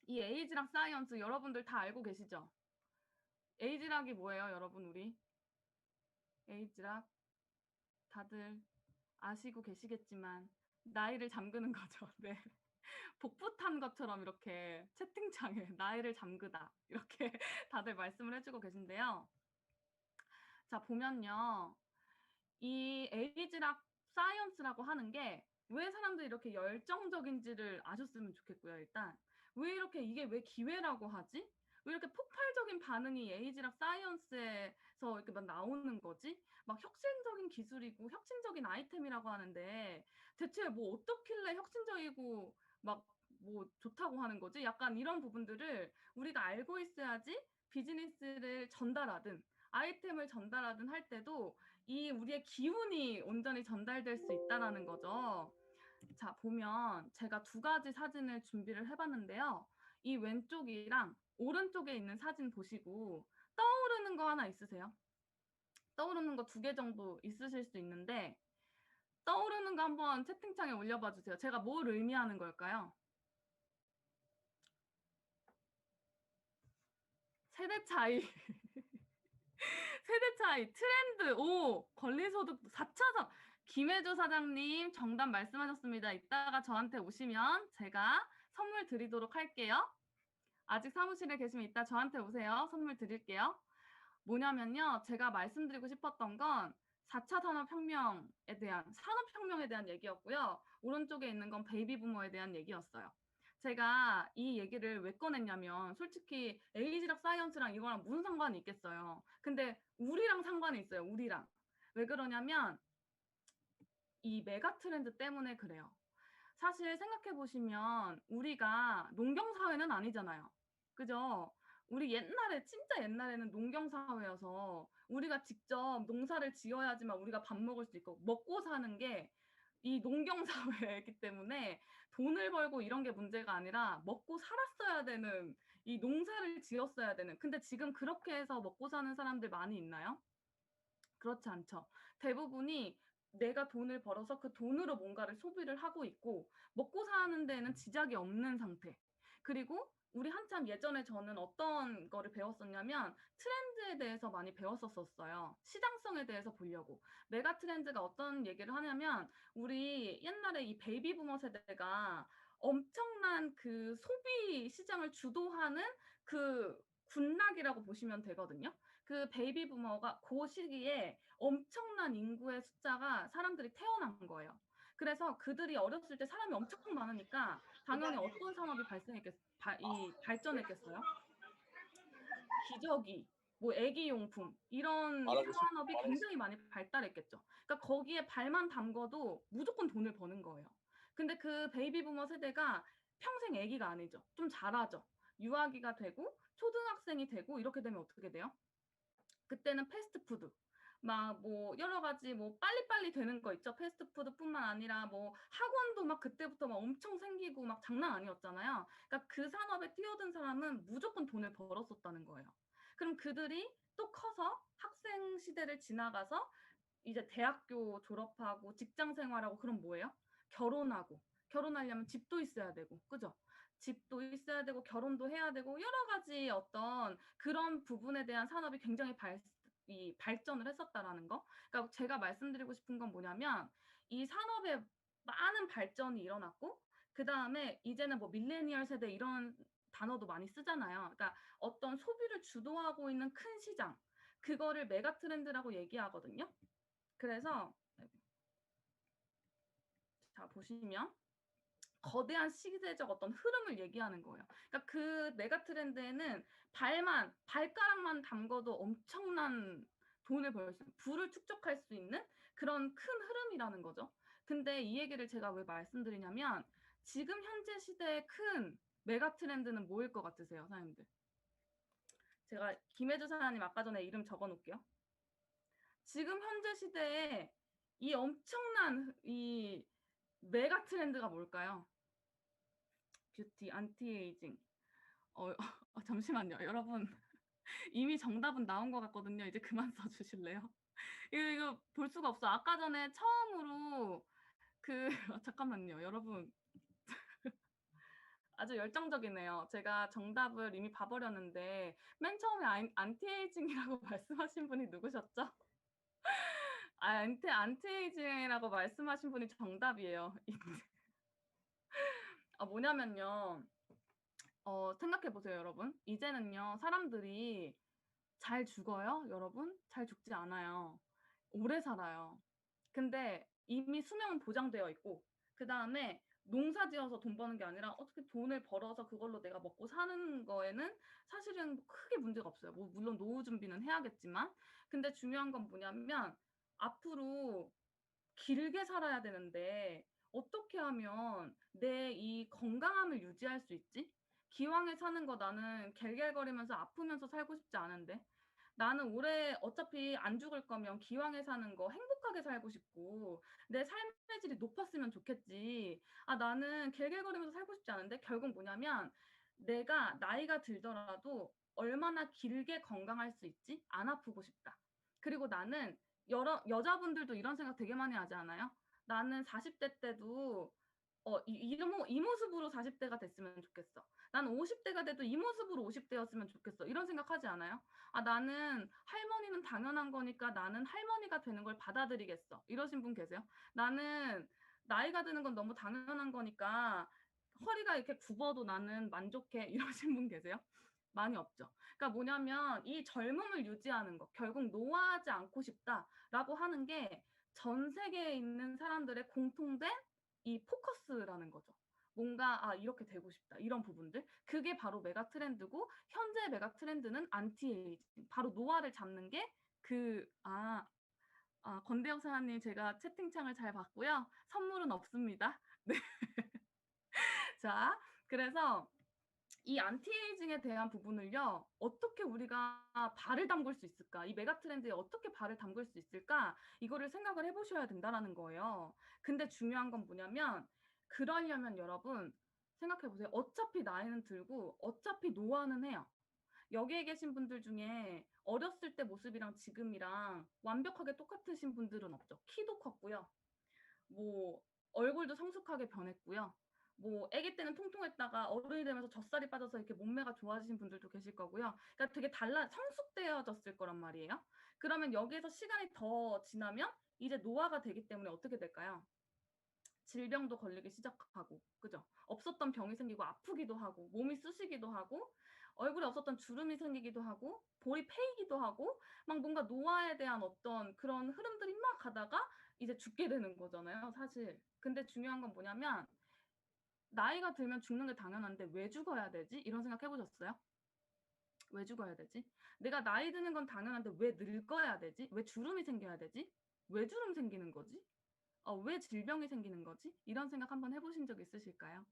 이 에이지락 사이언스 여러분들 다 알고 계시죠? 에이지락이 뭐예요, 여러분? 우리 에이지락 다들 아시고 계시겠지만 나이를 잠그는 거죠. 네. 복붙한 것처럼 이렇게 채팅창에 나이를 잠그다 이렇게 다들 말씀을 해주고 계신데요. 자, 보면요. 이 에이지락 사이언스라고 하는 게 왜 사람들이 이렇게 열정적인지를 아셨으면 좋겠고요. 일단 왜 이렇게 이게 왜 기회라고 하지? 왜 이렇게 폭발적인 반응이 에이지락 사이언스에서 이렇게 막 나오는 거지? 막 혁신적인 기술이고 혁신적인 아이템이라고 하는데 대체 뭐 어떻길래 혁신적이고 막 뭐 좋다고 하는 거지? 약간 이런 부분들을 우리가 알고 있어야지 비즈니스를 전달하든 아이템을 전달하든 할 때도 이 우리의 기운이 온전히 전달될 수 있다라는 거죠. 자, 보면 제가 두 가지 사진을 준비를 해봤는데요. 이 왼쪽이랑 오른쪽에 있는 사진 보시고 떠오르는 거 하나 있으세요? 떠오르는 거 두 개 정도 있으실 수 있는데 떠오르는 거 한번 채팅창에 올려봐 주세요. 제가 뭘 의미하는 걸까요? 세대 차이. 세대 차이, 트렌드, 오, 권리소득 4차선. 김혜주 사장님 정답 말씀하셨습니다. 이따가 저한테 오시면 제가 선물 드리도록 할게요. 아직 사무실에 계시면 이따 저한테 오세요. 선물 드릴게요. 뭐냐면요. 제가 말씀드리고 싶었던 건 4차 산업혁명에 대한 얘기였고요. 오른쪽에 있는 건 베이비 부머에 대한 얘기였어요. 제가 이 얘기를 왜 꺼냈냐면 솔직히 에이지락 사이언스랑 이거랑 무슨 상관이 있겠어요. 근데 우리랑 상관이 있어요. 우리랑. 왜 그러냐면 이 메가 트렌드 때문에 그래요. 사실 생각해 보시면 우리가 농경 사회는 아니잖아요. 그죠? 우리 옛날에 진짜 옛날에는 농경 사회여서 우리가 직접 농사를 지어야지만 우리가 밥 먹을 수 있고 먹고 사는 게 이 농경 사회이기 때문에 돈을 벌고 이런 게 문제가 아니라 먹고 살았어야 되는 이 농사를 지었어야 되는 근데 지금 그렇게 해서 먹고 사는 사람들 많이 있나요? 그렇지 않죠. 대부분이 내가 돈을 벌어서 그 돈으로 뭔가를 소비를 하고 있고 먹고 사는 데는 지장이 없는 상태. 그리고 우리 한참 예전에 저는 어떤 거를 배웠었냐면 트렌드에 대해서 많이 배웠었어요. 시장성에 대해서 보려고. 메가 트렌드가 어떤 얘기를 하냐면 우리 옛날에 이 베이비 부머 세대가 엄청난 그 소비 시장을 주도하는 그 군락이라고 보시면 되거든요. 그 베이비 부머가 그 시기에 엄청난 인구의 숫자가 사람들이 태어난 거예요. 그래서 그들이 어렸을 때 사람이 엄청 많으니까 당연히 어떤 산업이 발전했겠어요? 기저귀, 뭐 애기용품 이런 말하고 싶 산업이 굉장히 많이 발달했겠죠. 그러니까 거기에 발만 담궈도 무조건 돈을 버는 거예요. 근데 그 베이비 부머 세대가 평생 애기가 아니죠. 좀 자라죠. 유아기가 되고 초등학생이 되고 이렇게 되면 어떻게 돼요? 그때는 패스트푸드 막 뭐 여러 가지 뭐 빨리빨리 되는 거 있죠. 패스트푸드뿐만 아니라 뭐 학원도 막 그때부터 막 엄청 생기고 막 장난 아니었잖아요. 그러니까 그 산업에 뛰어든 사람은 무조건 돈을 벌었었다는 거예요. 그럼 그들이 또 커서 학생 시대를 지나가서 이제 대학교 졸업하고 직장 생활하고 그럼 뭐예요? 결혼하고 결혼하려면 집도 있어야 되고 그죠? 집도 있어야 되고 결혼도 해야 되고 여러 가지 어떤 그런 부분에 대한 산업이 굉장히 발전을 했었다라는 거. 그러니까 제가 말씀드리고 싶은 건 뭐냐면 이 산업에 많은 발전이 일어났고 그 다음에 이제는 뭐 밀레니얼 세대 이런 단어도 많이 쓰잖아요. 그러니까 어떤 소비를 주도하고 있는 큰 시장 그거를 메가 트렌드라고 얘기하거든요. 그래서 자 보시면 거대한 시대적 어떤 흐름을 얘기하는 거예요. 그러니까 그 메가 트렌드에는 발가락만 담궈도 엄청난 돈을 벌 수, 부를 축적할 수 있는 그런 큰 흐름이라는 거죠. 근데 이 얘기를 제가 왜 말씀드리냐면 지금 현재 시대의 큰 메가 트렌드는 뭐일 것 같으세요, 사장님들? 제가 김혜주 사장님 아까 전에 이름 적어 놓을게요. 지금 현재 시대에 이 엄청난 이 메가 트렌드가 뭘까요? 뷰티, 안티에이징. 잠시만요. 여러분, 이미 정답은 나온 것 같거든요. 이제 그만 써주실래요? 이거 볼 수가 없어. 아까 전에 처음으로 그, 잠깐만요. 여러분. 아주 열정적이네요. 제가 정답을 이미 봐버렸는데 맨 처음에 안티에이징이라고 말씀하신 분이 누구셨죠? 안티에이징이라고 말씀하신 분이 정답이에요. 뭐냐면요. 생각해 보세요, 여러분. 이제는요, 사람들이 잘 죽어요, 여러분? 잘 죽지 않아요. 오래 살아요. 근데 이미 수명은 보장되어 있고, 그다음에 농사 지어서 돈 버는 게 아니라 어떻게 돈을 벌어서 그걸로 내가 먹고 사는 거에는 사실은 뭐 크게 문제가 없어요. 뭐 물론 노후 준비는 해야겠지만. 근데 중요한 건 뭐냐면 앞으로 길게 살아야 되는데 어떻게 하면 내 이 건강함을 유지할 수 있지? 기왕에 사는 거 나는 갤갤거리면서 아프면서 살고 싶지 않은데. 나는 올해 어차피 안 죽을 거면 기왕에 사는 거 행복하게 살고 싶고 내 삶의 질이 높았으면 좋겠지. 나는 갤갤거리면서 살고 싶지 않은데 결국 뭐냐면 내가 나이가 들더라도 얼마나 길게 건강할 수 있지? 안 아프고 싶다. 그리고 나는 여자분들도 이런 생각 되게 많이 하지 않아요? 나는 40대 때도 이 모습으로 40대가 됐으면 좋겠어. 나는 50대가 돼도 이 모습으로 50대였으면 좋겠어. 이런 생각하지 않아요? 나는 할머니는 당연한 거니까 나는 할머니가 되는 걸 받아들이겠어. 이러신 분 계세요? 나는 나이가 드는 건 너무 당연한 거니까 허리가 이렇게 굽어도 나는 만족해. 이러신 분 계세요? 많이 없죠. 그러니까 뭐냐면 이 젊음을 유지하는 거, 결국 노화하지 않고 싶다라고 하는 게 전 세계에 있는 사람들의 공통된 이 포커스라는 거죠. 뭔가 이렇게 되고 싶다 이런 부분들 그게 바로 메가 트렌드고 현재 메가 트렌드는 안티에이징 바로 노화를 잡는 게 권대영 사장님 제가 채팅창을 잘 봤고요. 선물은 없습니다. 네. 자, 그래서 이 안티에이징에 대한 부분을요. 어떻게 우리가 발을 담글 수 있을까? 이 메가 트렌드에 어떻게 발을 담글 수 있을까? 이거를 생각을 해보셔야 된다라는 거예요. 근데 중요한 건 뭐냐면 그러려면 여러분 생각해 보세요. 어차피 나이는 들고 어차피 노화는 해요. 여기에 계신 분들 중에 어렸을 때 모습이랑 지금이랑 완벽하게 똑같으신 분들은 없죠. 키도 컸고요. 뭐 얼굴도 성숙하게 변했고요. 뭐 아기 때는 통통했다가 어른이 되면서 젖살이 빠져서 이렇게 몸매가 좋아지신 분들도 계실 거고요. 그러니까 되게 성숙되어졌을 거란 말이에요. 그러면 여기에서 시간이 더 지나면 이제 노화가 되기 때문에 어떻게 될까요? 질병도 걸리기 시작하고, 그죠? 없었던 병이 생기고 아프기도 하고, 몸이 쑤시기도 하고, 얼굴에 없었던 주름이 생기기도 하고, 볼이 패이기도 하고, 막 뭔가 노화에 대한 어떤 그런 흐름들이 막 가다가 이제 죽게 되는 거잖아요, 사실. 근데 중요한 건 뭐냐면, 나이가 들면 죽는 게 당연한데 왜 죽어야 되지? 이런 생각 해보셨어요? 왜 죽어야 되지? 내가 나이 드는 건 당연한데 왜 늙어야 되지? 왜 주름이 생겨야 되지? 왜 주름 생기는 거지? 왜 질병이 생기는 거지? 이런 생각 한번 해보신 적 있으실까요?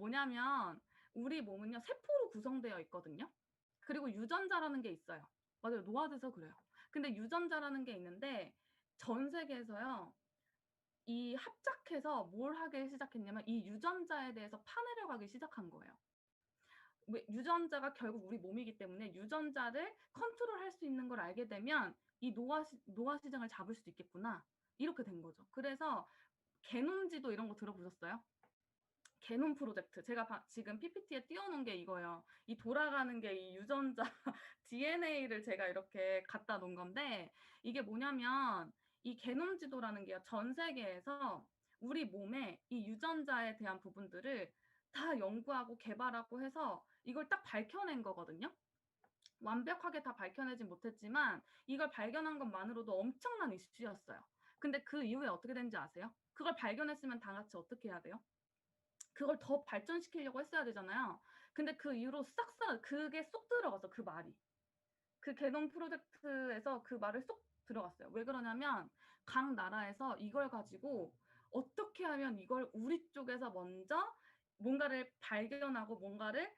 뭐냐면 우리 몸은요 세포로 구성되어 있거든요. 그리고 유전자라는 게 있어요. 맞아요. 노화돼서 그래요. 근데 유전자라는 게 있는데 전 세계에서요 이 합작해서 뭘 하기 시작했냐면 이 유전자에 대해서 파내려가기 시작한 거예요. 유전자가 결국 우리 몸이기 때문에 유전자를 컨트롤할 수 있는 걸 알게 되면 이 노화 시장을 잡을 수 있겠구나. 이렇게 된 거죠. 그래서 게놈지도 이런 거 들어보셨어요? 게놈 프로젝트. 제가 지금 PPT에 띄워놓은 게 이거예요. 이 돌아가는 게 이 유전자 DNA를 제가 이렇게 갖다 놓은 건데 이게 뭐냐면 이 게놈 지도라는 게요. 전 세계에서 우리 몸에 이 유전자에 대한 부분들을 다 연구하고 개발하고 해서 이걸 딱 밝혀낸 거거든요. 완벽하게 다 밝혀내진 못했지만 이걸 발견한 것만으로도 엄청난 이슈였어요. 근데 그 이후에 어떻게 된지 아세요? 그걸 발견했으면 다 같이 어떻게 해야 돼요? 그걸 더 발전시키려고 했어야 되잖아요. 근데 그 이후로 싹싹 그게 쏙 들어갔어, 그 말이. 그 개놈 프로젝트에서 그 말을 쏙 들어갔어요. 왜 그러냐면 각 나라에서 이걸 가지고 어떻게 하면 이걸 우리 쪽에서 먼저 뭔가를 발견하고 뭔가를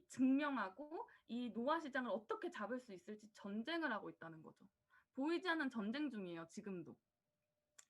증명하고 이 노화 시장을 어떻게 잡을 수 있을지 전쟁을 하고 있다는 거죠. 보이지 않는 전쟁 중이에요, 지금도.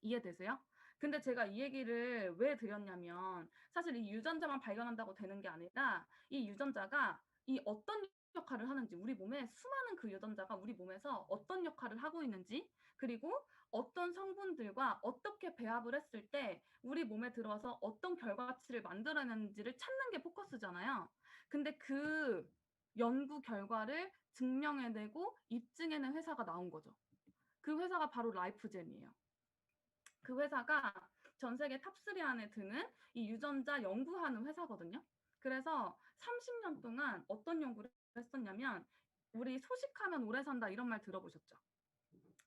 이해되세요? 근데 제가 이 얘기를 왜 드렸냐면 사실 이 유전자만 발견한다고 되는 게 아니라 이 유전자가 이 어떤 역할을 하는지, 우리 몸에 수많은 그 유전자가 우리 몸에서 어떤 역할을 하고 있는지, 그리고 어떤 성분들과 어떻게 배합을 했을 때 우리 몸에 들어와서 어떤 결과치를 만들어내는지를 찾는 게 포커스잖아요. 근데 그 연구 결과를 증명해내고 입증해낸 회사가 나온 거죠. 그 회사가 바로 라이프젠이에요. 그 회사가 전 세계 탑3 안에 드는 이 유전자 연구하는 회사거든요. 그래서 30년 동안 어떤 연구를 했었냐면, 우리 소식하면 오래 산다 이런 말 들어보셨죠?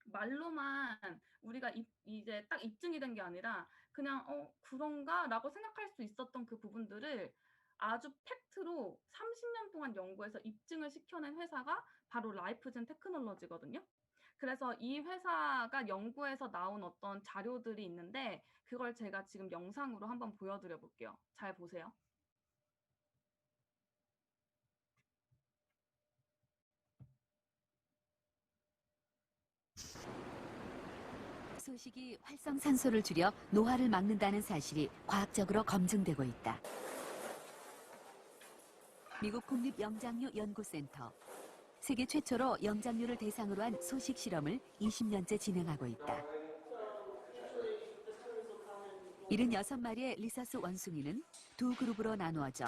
말로만 우리가 이제 딱 입증이 된 게 아니라 그냥 그런가라고 생각할 수 있었던 그 부분들을 아주 팩트로 30년 동안 연구해서 입증을 시켜낸 회사가 바로 라이프젠 테크놀로지거든요. 그래서 이 회사가 연구해서 나온 어떤 자료들이 있는데, 그걸 제가 지금 영상으로 한번 보여드려 볼게요. 잘 보세요. 소식이 활성산소를 줄여 노화를 막는다는 사실이 과학적으로 검증되고 있다. 미국 국립영장류연구센터. 세계 최초로 영장류를 대상으로 한 소식 실험을 20년째 진행하고 있다. 76마리의 리서스 원숭이는 두 그룹으로 나누어져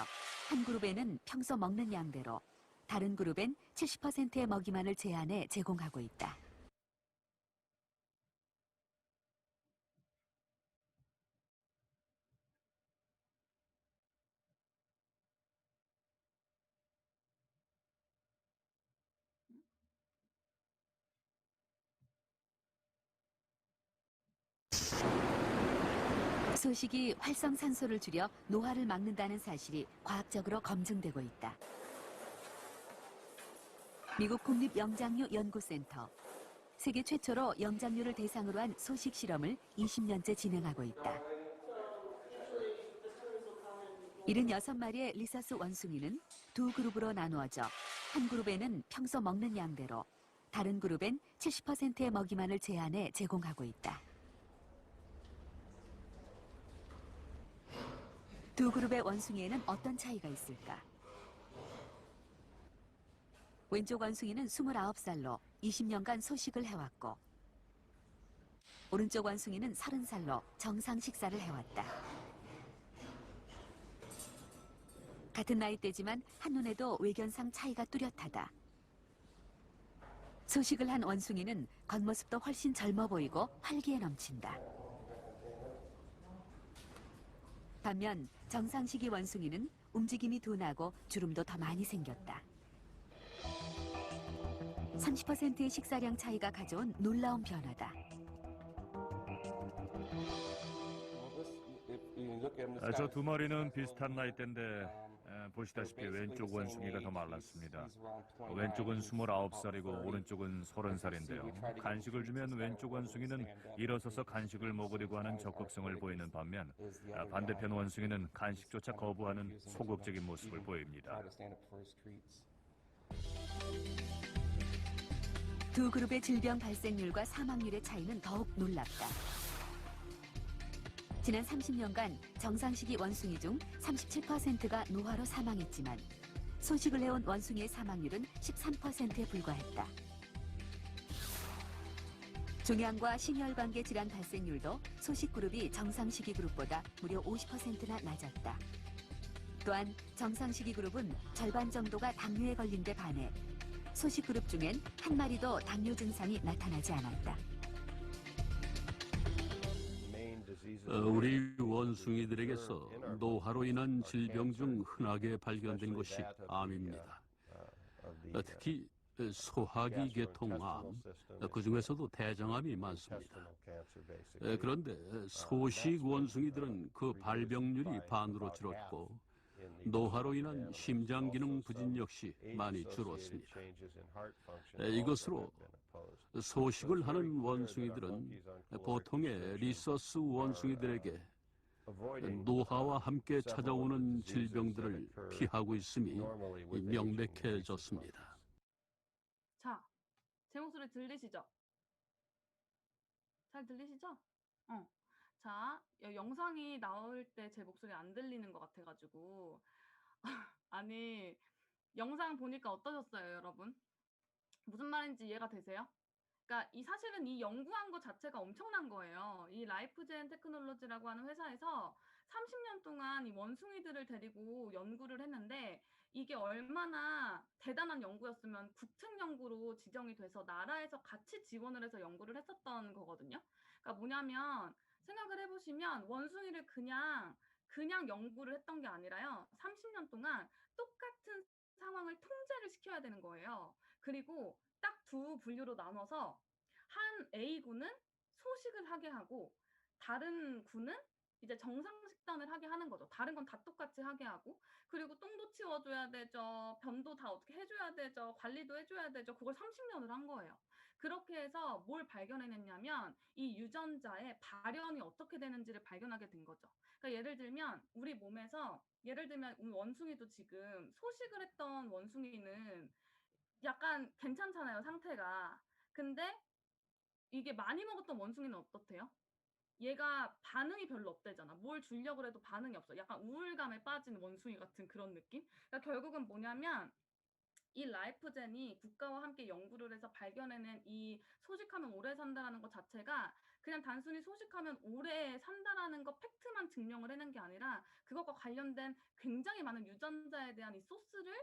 한 그룹에는 평소 먹는 양대로, 다른 그룹엔 70%의 먹이만을 제한해 제공하고 있다. 소식이 활성산소를 줄여 노화를 막는다는 사실이 과학적으로 검증되고 있다. 미국 국립영장류연구센터. 세계 최초로 영장류를 대상으로 한 소식 실험을 20년째 진행하고 있다. 76마리의 리서스 원숭이는 두 그룹으로 나누어져 한 그룹에는 평소 먹는 양대로, 다른 그룹엔 70%의 먹이만을 제한해 제공하고 있다. 두 그룹의 원숭이에는 어떤 차이가 있을까? 왼쪽 원숭이는 29살로 20년간 소식을 해왔고, 오른쪽 원숭이는 30살로 정상 식사를 해왔다. 같은 나이대지만 한눈에도 외견상 차이가 뚜렷하다. 소식을 한 원숭이는 겉모습도 훨씬 젊어 보이고 활기에 넘친다. 반면 정상식이 원숭이는 움직임이 둔하고 주름도 더 많이 생겼다. 30%의 식사량 차이가 가져온 놀라운 변화다. 저 두 마리는 비슷한 나이대인데 보시다시피 왼쪽 원숭이가 더 말랐습니다. 왼쪽은 29살이고 오른쪽은 30살인데요. 간식을 주면 왼쪽 원숭이는 일어서서 간식을 먹으려고 하는 적극성을 보이는 반면 반대편 원숭이는 간식조차 거부하는 소극적인 모습을 보입니다. 두 그룹의 질병 발생률과 사망률의 차이는 더욱 놀랍다. 지난 30년간 정상식이 원숭이 중 37%가 노화로 사망했지만 소식을 해온 원숭이의 사망률은 13%에 불과했다. 종양과 심혈관계 질환 발생률도 소식 그룹이 정상식이 그룹보다 무려 50%나 낮았다. 또한 정상식이 그룹은 절반 정도가 당뇨에 걸린 데 반해 소식 그룹 중엔 한 마리도 당뇨 증상이 나타나지 않았다. 우리 원숭이들에게서 노화로 인한 질병 중 흔하게 발견된 것이 암입니다. 특히 소화기 계통암, 그중에서도 대장암이 많습니다. 그런데 소식 원숭이들은 그 발병률이 반으로 줄었고 노화로 인한 심장 기능 부진 역시 많이 줄었습니다. 이것으로 소식을 하는 원숭이들은 보통의 리서스 원숭이들에게 노화와 함께 찾아오는 질병들을 피하고 있음이 명백해졌습니다. 자, 제 목소리 들리시죠? 잘 들리시죠? 자, 영상이 나올 때 제 목소리 안 들리는 것 같아가지고 아니, 영상 보니까 어떠셨어요, 여러분? 무슨 말인지 이해가 되세요? 그러니까 사실은 이 연구한 것 자체가 엄청난 거예요. 이 라이프젠 테크놀로지라고 하는 회사에서 30년 동안 이 원숭이들을 데리고 연구를 했는데 이게 얼마나 대단한 연구였으면 국책 연구로 지정이 돼서 나라에서 같이 지원을 해서 연구를 했었던 거거든요. 그러니까 뭐냐면 생각을 해보시면 원숭이를 그냥 연구를 했던 게 아니라요. 30년 동안 똑같은 상황을 통제를 시켜야 되는 거예요. 그리고 딱 두 분류로 나눠서 한 A군은 소식을 하게 하고 다른 군은 이제 정상 식단을 하게 하는 거죠. 다른 건 다 똑같이 하게 하고 그리고 똥도 치워줘야 되죠. 변도 다 어떻게 해줘야 되죠. 관리도 해줘야 되죠. 그걸 30년을 한 거예요. 그렇게 해서 뭘 발견해냈냐면 이 유전자의 발현이 어떻게 되는지를 발견하게 된 거죠. 그러니까 예를 들면 우리 몸에서 예를 들면 우리 원숭이도 지금 소식을 했던 원숭이는 약간 괜찮잖아요, 상태가. 근데 이게 많이 먹었던 원숭이는 어떻대요? 얘가 반응이 별로 없대잖아. 뭘 주려고 해도 반응이 없어. 약간 우울감에 빠진 원숭이 같은 그런 느낌? 그러니까 결국은 뭐냐면 이 라이프젠이 국가와 함께 연구를 해서 발견해낸 이 소식하면 오래 산다라는 것 자체가 그냥 단순히 소식하면 오래 산다라는 거 팩트만 증명을 해낸 게 아니라 그것과 관련된 굉장히 많은 유전자에 대한 이 소스를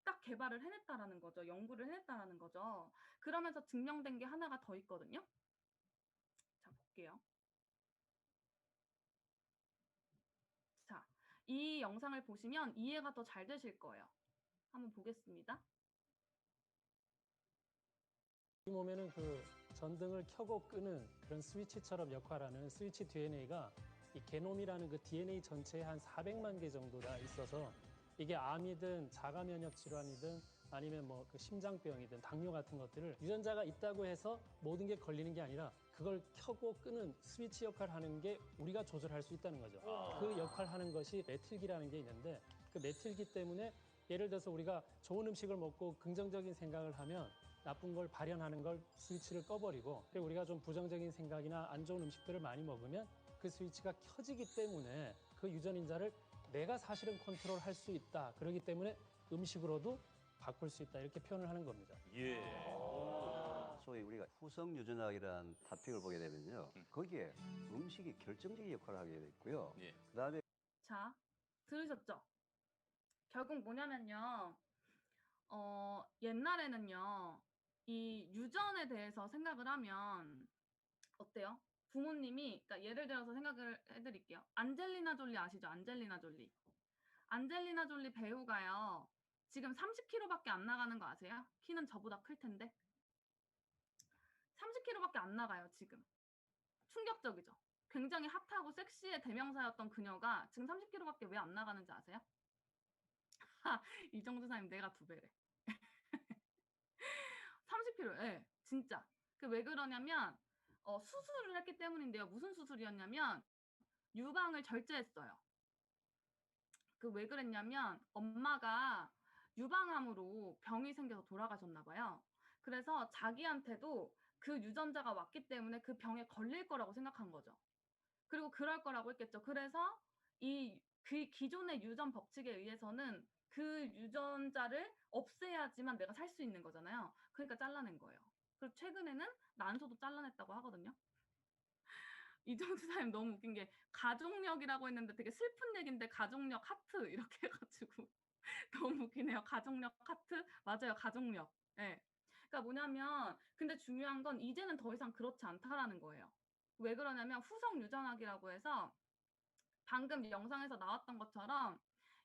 딱 개발을 해냈다라는 거죠. 연구를 해냈다라는 거죠. 그러면서 증명된 게 하나가 더 있거든요. 자, 볼게요. 자, 이 영상을 보시면 이해가 더 잘 되실 거예요. 한번 보겠습니다. 이 몸에는 그 전등을 켜고 끄는 그런 스위치처럼 역할하는 스위치 DNA가 이 게놈이라는 그 DNA 전체에 한 400만 개 정도가 있어서 이게 암이든 자가 면역 질환이든 아니면 뭐 그 심장병이든 당뇨 같은 것들을 유전자가 있다고 해서 모든 게 걸리는 게 아니라 그걸 켜고 끄는 스위치 역할을 하는 게 우리가 조절할 수 있다는 거죠. 그 역할을 하는 것이 메틸기라는 게 있는데 그 메틸기 때문에 예를 들어서 우리가 좋은 음식을 먹고 긍정적인 생각을 하면 나쁜 걸 발현하는 걸 스위치를 꺼버리고 그리고 우리가 좀 부정적인 생각이나 안 좋은 음식들을 많이 먹으면 그 스위치가 켜지기 때문에 그 유전인자를 내가 사실은 컨트롤할 수 있다. 그렇기 때문에 음식으로도 바꿀 수 있다. 이렇게 표현을 하는 겁니다. 예. 소위 우리가 후성 유전학이라는 토픽을 보게 되면요. 거기에 음식이 결정적인 역할을 하게 돼 있고요. 예. 그다음에 자, 들으셨죠? 결국 뭐냐면요. 옛날에는요. 이 유전에 대해서 생각을 하면 어때요? 부모님이 그러니까 예를 들어서 생각을 해드릴게요. 안젤리나 졸리 아시죠? 안젤리나 졸리. 안젤리나 졸리 배우가요. 지금 30kg밖에 안 나가는 거 아세요? 키는 저보다 클 텐데. 30kg밖에 안 나가요, 지금. 충격적이죠. 굉장히 핫하고 섹시의 대명사였던 그녀가 지금 30kg밖에 왜 안 나가는지 아세요? 이정도 사님 내가 2배래. 30kg, 예, 진짜. 그 왜 그러냐면 수술을 했기 때문인데요. 무슨 수술이었냐면 유방을 절제했어요. 그 왜 그랬냐면 엄마가 유방암으로 병이 생겨서 돌아가셨나 봐요. 그래서 자기한테도 그 유전자가 왔기 때문에 그 병에 걸릴 거라고 생각한 거죠. 그리고 그럴 거라고 했겠죠. 그래서 그 기존의 유전 법칙에 의해서는 그 유전자를 없애야지만 내가 살 수 있는 거잖아요. 그러니까 잘라낸 거예요. 그리고 최근에는 난소도 잘라냈다고 하거든요. 이정수 사님 너무 웃긴 게 가족력이라고 했는데 되게 슬픈 얘기인데 가족력 하트 이렇게 해가지고 너무 웃기네요. 가족력 하트 맞아요. 가족력. 예. 그러니까 뭐냐면 근데 중요한 건 이제는 더 이상 그렇지 않다라는 거예요. 왜 그러냐면 후성 유전학이라고 해서 방금 영상에서 나왔던 것처럼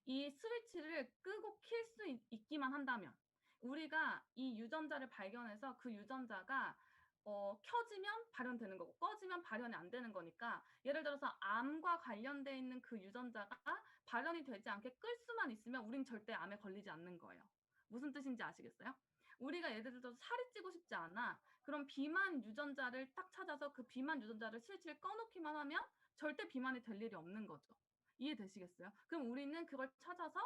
이 스위치를 끄고 킬 수 있기만 한다면 우리가 이 유전자를 발견해서 그 유전자가 켜지면 발현되는 거고 꺼지면 발현이 안 되는 거니까 예를 들어서 암과 관련돼 있는 그 유전자가 발현이 되지 않게 끌 수만 있으면 우린 절대 암에 걸리지 않는 거예요. 무슨 뜻인지 아시겠어요? 우리가 예를 들어서 살이 찌고 싶지 않아. 그럼 비만 유전자를 딱 찾아서 그 비만 유전자를 스위치를 꺼놓기만 하면 절대 비만이 될 일이 없는 거죠. 이해되시겠어요? 그럼 우리는 그걸 찾아서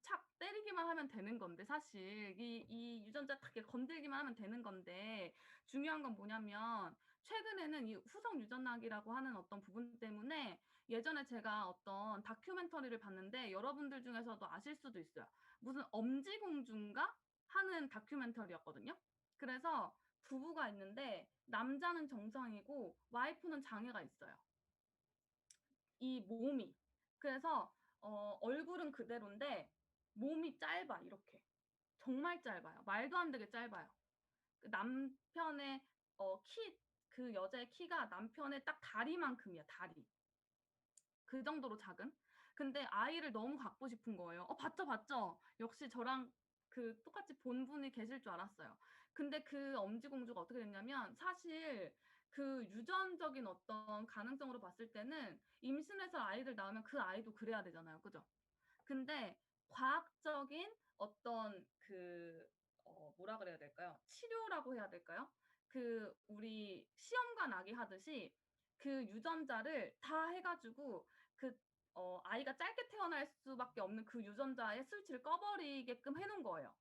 착 때리기만 하면 되는 건데 사실 이 유전자 딱 건들기만 하면 되는 건데 중요한 건 뭐냐면 최근에는 이 후성 유전학이라고 하는 어떤 부분 때문에 예전에 제가 어떤 다큐멘터리를 봤는데 여러분들 중에서도 아실 수도 있어요. 무슨 엄지공주인가 하는 다큐멘터리였거든요. 그래서 부부가 있는데 남자는 정상이고 와이프는 장애가 있어요. 이 몸이. 그래서 얼굴은 그대로인데 몸이 짧아 이렇게. 정말 짧아요. 말도 안 되게 짧아요. 그 남편의 그 여자의 키가 남편의 딱 다리만큼이야, 다리. 그 정도로 작은? 근데 아이를 너무 갖고 싶은 거예요. 봤죠, 봤죠? 역시 저랑 그 똑같이 본 분이 계실 줄 알았어요. 근데 그 엄지공주가 어떻게 됐냐면 사실 그 유전적인 어떤 가능성으로 봤을 때는 임신해서 아이를 낳으면 그 아이도 그래야 되잖아요. 그죠? 근데 과학적인 어떤 뭐라 그래야 될까요? 치료라고 해야 될까요? 그 우리 시험관 아기 하듯이 그 유전자를 다 해가지고 그 아이가 짧게 태어날 수밖에 없는 그 유전자의 스위치를 꺼버리게끔 해놓은 거예요.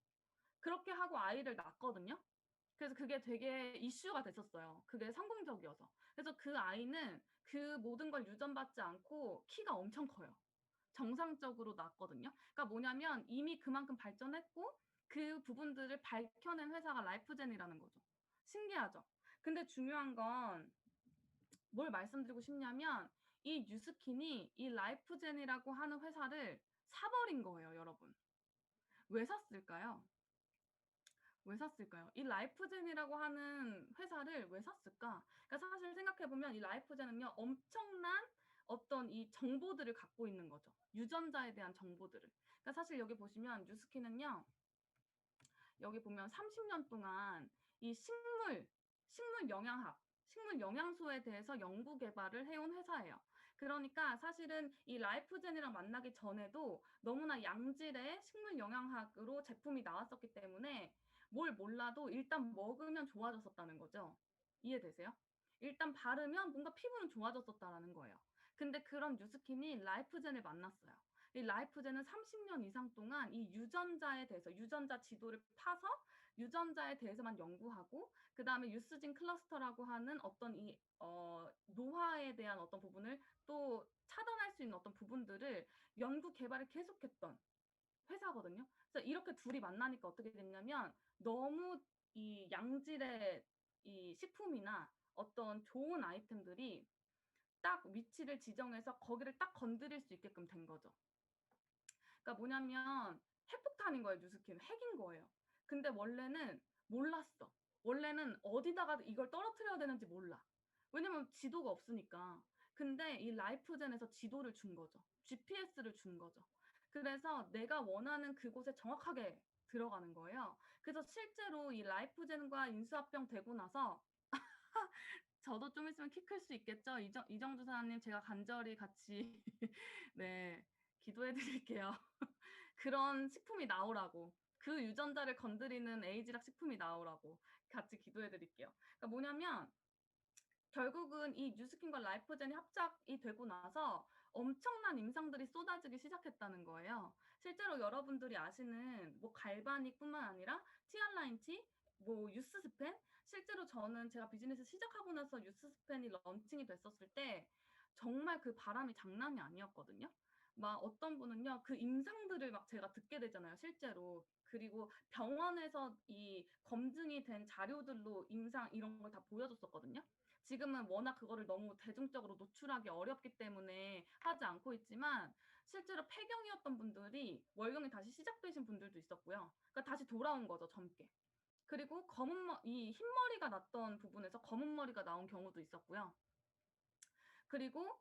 그렇게 하고 아이를 낳았거든요. 그래서 그게 되게 이슈가 됐었어요. 그게 성공적이어서. 그래서 그 아이는 그 모든 걸 유전받지 않고 키가 엄청 커요. 정상적으로 낳았거든요. 그러니까 뭐냐면 이미 그만큼 발전했고 그 부분들을 밝혀낸 회사가 라이프젠이라는 거죠. 신기하죠? 근데 중요한 건 뭘 말씀드리고 싶냐면 이 뉴스킨이 이 라이프젠이라고 하는 회사를 사버린 거예요, 여러분. 왜 샀을까요? 왜 샀을까요? 이 라이프젠이라고 하는 회사를 왜 샀을까? 그러니까 사실 생각해보면 이 라이프젠은요, 엄청난 어떤 이 정보들을 갖고 있는 거죠. 유전자에 대한 정보들을. 그러니까 사실 여기 보시면 뉴스킨은요, 여기 보면 30년 동안 이 식물 영양학, 식물 영양소에 대해서 연구 개발을 해온 회사예요. 그러니까 사실은 이 라이프젠이랑 만나기 전에도 너무나 양질의 식물 영양학으로 제품이 나왔었기 때문에 뭘 몰라도 일단 먹으면 좋아졌었다는 거죠. 이해되세요? 일단 바르면 뭔가 피부는 좋아졌었다라는 거예요. 근데 그런 뉴스킨이 라이프젠을 만났어요. 이 라이프젠은 30년 이상 동안 이 유전자에 대해서 유전자 지도를 파서 유전자에 대해서만 연구하고 그다음에 유스진 클러스터라고 하는 어떤 이 노화에 대한 어떤 부분을 또 차단할 수 있는 어떤 부분들을 연구 개발을 계속했던 회사거든요. 그래서 이렇게 둘이 만나니까 어떻게 됐냐면 너무 이 양질의 이 식품이나 어떤 좋은 아이템들이 딱 위치를 지정해서 거기를 딱 건드릴 수 있게끔 된 거죠. 그러니까 뭐냐면 핵폭탄인 거예요, 뉴스킨. 핵인 거예요. 근데 원래는 몰랐어. 원래는 어디다가 이걸 떨어뜨려야 되는지 몰라. 왜냐면 지도가 없으니까. 근데 이 라이프젠에서 지도를 준 거죠. GPS를 준 거죠. 그래서 내가 원하는 그곳에 정확하게 들어가는 거예요. 그래서 실제로 이 라이프젠과 인수합병 되고 나서 저도 좀 있으면 키 클 수 있겠죠? 이정주 사장님 제가 간절히 같이 네, 기도해 드릴게요. 그런 식품이 나오라고. 그 유전자를 건드리는 에이지락 식품이 나오라고 같이 기도해 드릴게요. 그러니까 뭐냐면 결국은 이 뉴스킨과 라이프젠이 합작이 되고 나서 엄청난 임상들이 쏟아지기 시작했다는 거예요. 실제로 여러분들이 아시는 뭐 갈바닉뿐만 아니라 티알라인티, 뭐 유스스펜, 실제로 저는 제가 비즈니스 시작하고 나서 유스스펜이 런칭이 됐었을 때 정말 그 바람이 장난이 아니었거든요. 막 어떤 분은요, 그 임상들을 막 제가 듣게 되잖아요, 실제로. 그리고 병원에서 이 검증이 된 자료들로 임상 이런 걸 다 보여줬었거든요. 지금은 워낙 그거를 너무 대중적으로 노출하기 어렵기 때문에 하지 않고 있지만 실제로 폐경이었던 분들이 월경이 다시 시작되신 분들도 있었고요. 그러니까 다시 돌아온 거죠, 젊게. 그리고 이 흰머리가 났던 부분에서 검은 머리가 나온 경우도 있었고요. 그리고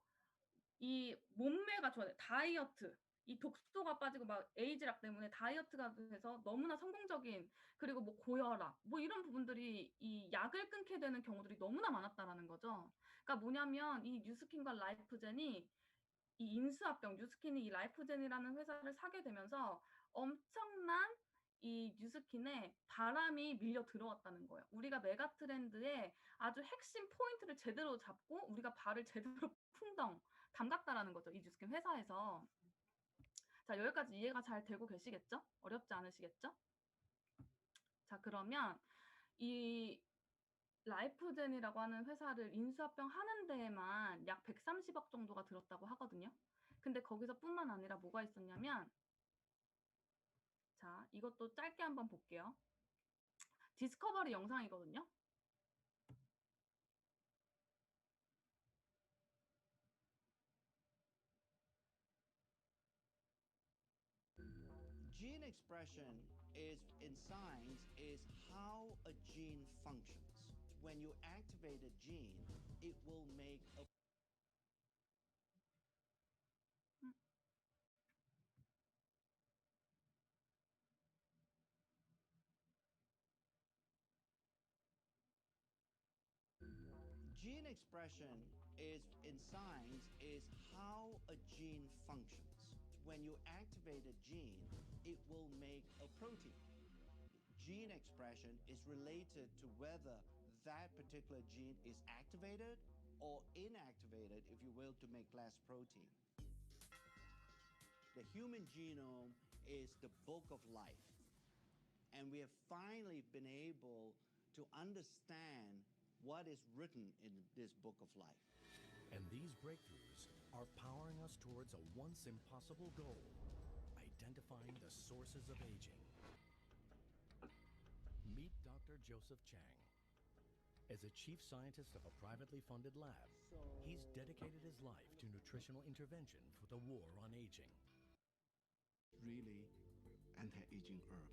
이 몸매가 좋아요. 다이어트. 이 독소가 빠지고 막 에이지락 때문에 다이어트가 돼서 너무나 성공적인 그리고 뭐 고혈압 뭐 이런 부분들이 이 약을 끊게 되는 경우들이 너무나 많았다라는 거죠. 그러니까 뭐냐면 이 뉴스킨과 라이프젠이 이 인수합병 뉴스킨이 이 라이프젠이라는 회사를 사게 되면서 엄청난 이 뉴스킨에 바람이 밀려 들어왔다는 거예요. 우리가 메가 트렌드의 아주 핵심 포인트를 제대로 잡고 우리가 발을 제대로 풍덩 담갔다라는 거죠. 이 뉴스킨 회사에서. 자, 여기까지 이해가 잘 되고 계시겠죠? 어렵지 않으시겠죠? 자, 그러면 이 라이프젠이라고 하는 회사를 인수합병 하는 데에만 약 130억 정도가 들었다고 하거든요. 근데 거기서뿐만 아니라 뭐가 있었냐면, 자, 이것도 짧게 한번 볼게요. 디스커버리 영상이거든요. Gene expression is in science is how a gene functions. When you activate a gene, it will make a Gene expression is in science is how a gene functions. When you activate a gene, it will make a protein. Gene expression is related to whether that particular gene is activated or inactivated, if you will, to make less protein. The human genome is the book of life, and we have finally been able to understand what is written in this book of life. And these breakthroughs are powering us towards a once impossible goal, identifying the sources of aging. Meet Dr. Joseph Chang. As a chief scientist of a privately funded lab, he's dedicated his life to nutritional intervention for the war on aging. Really anti-aging herb.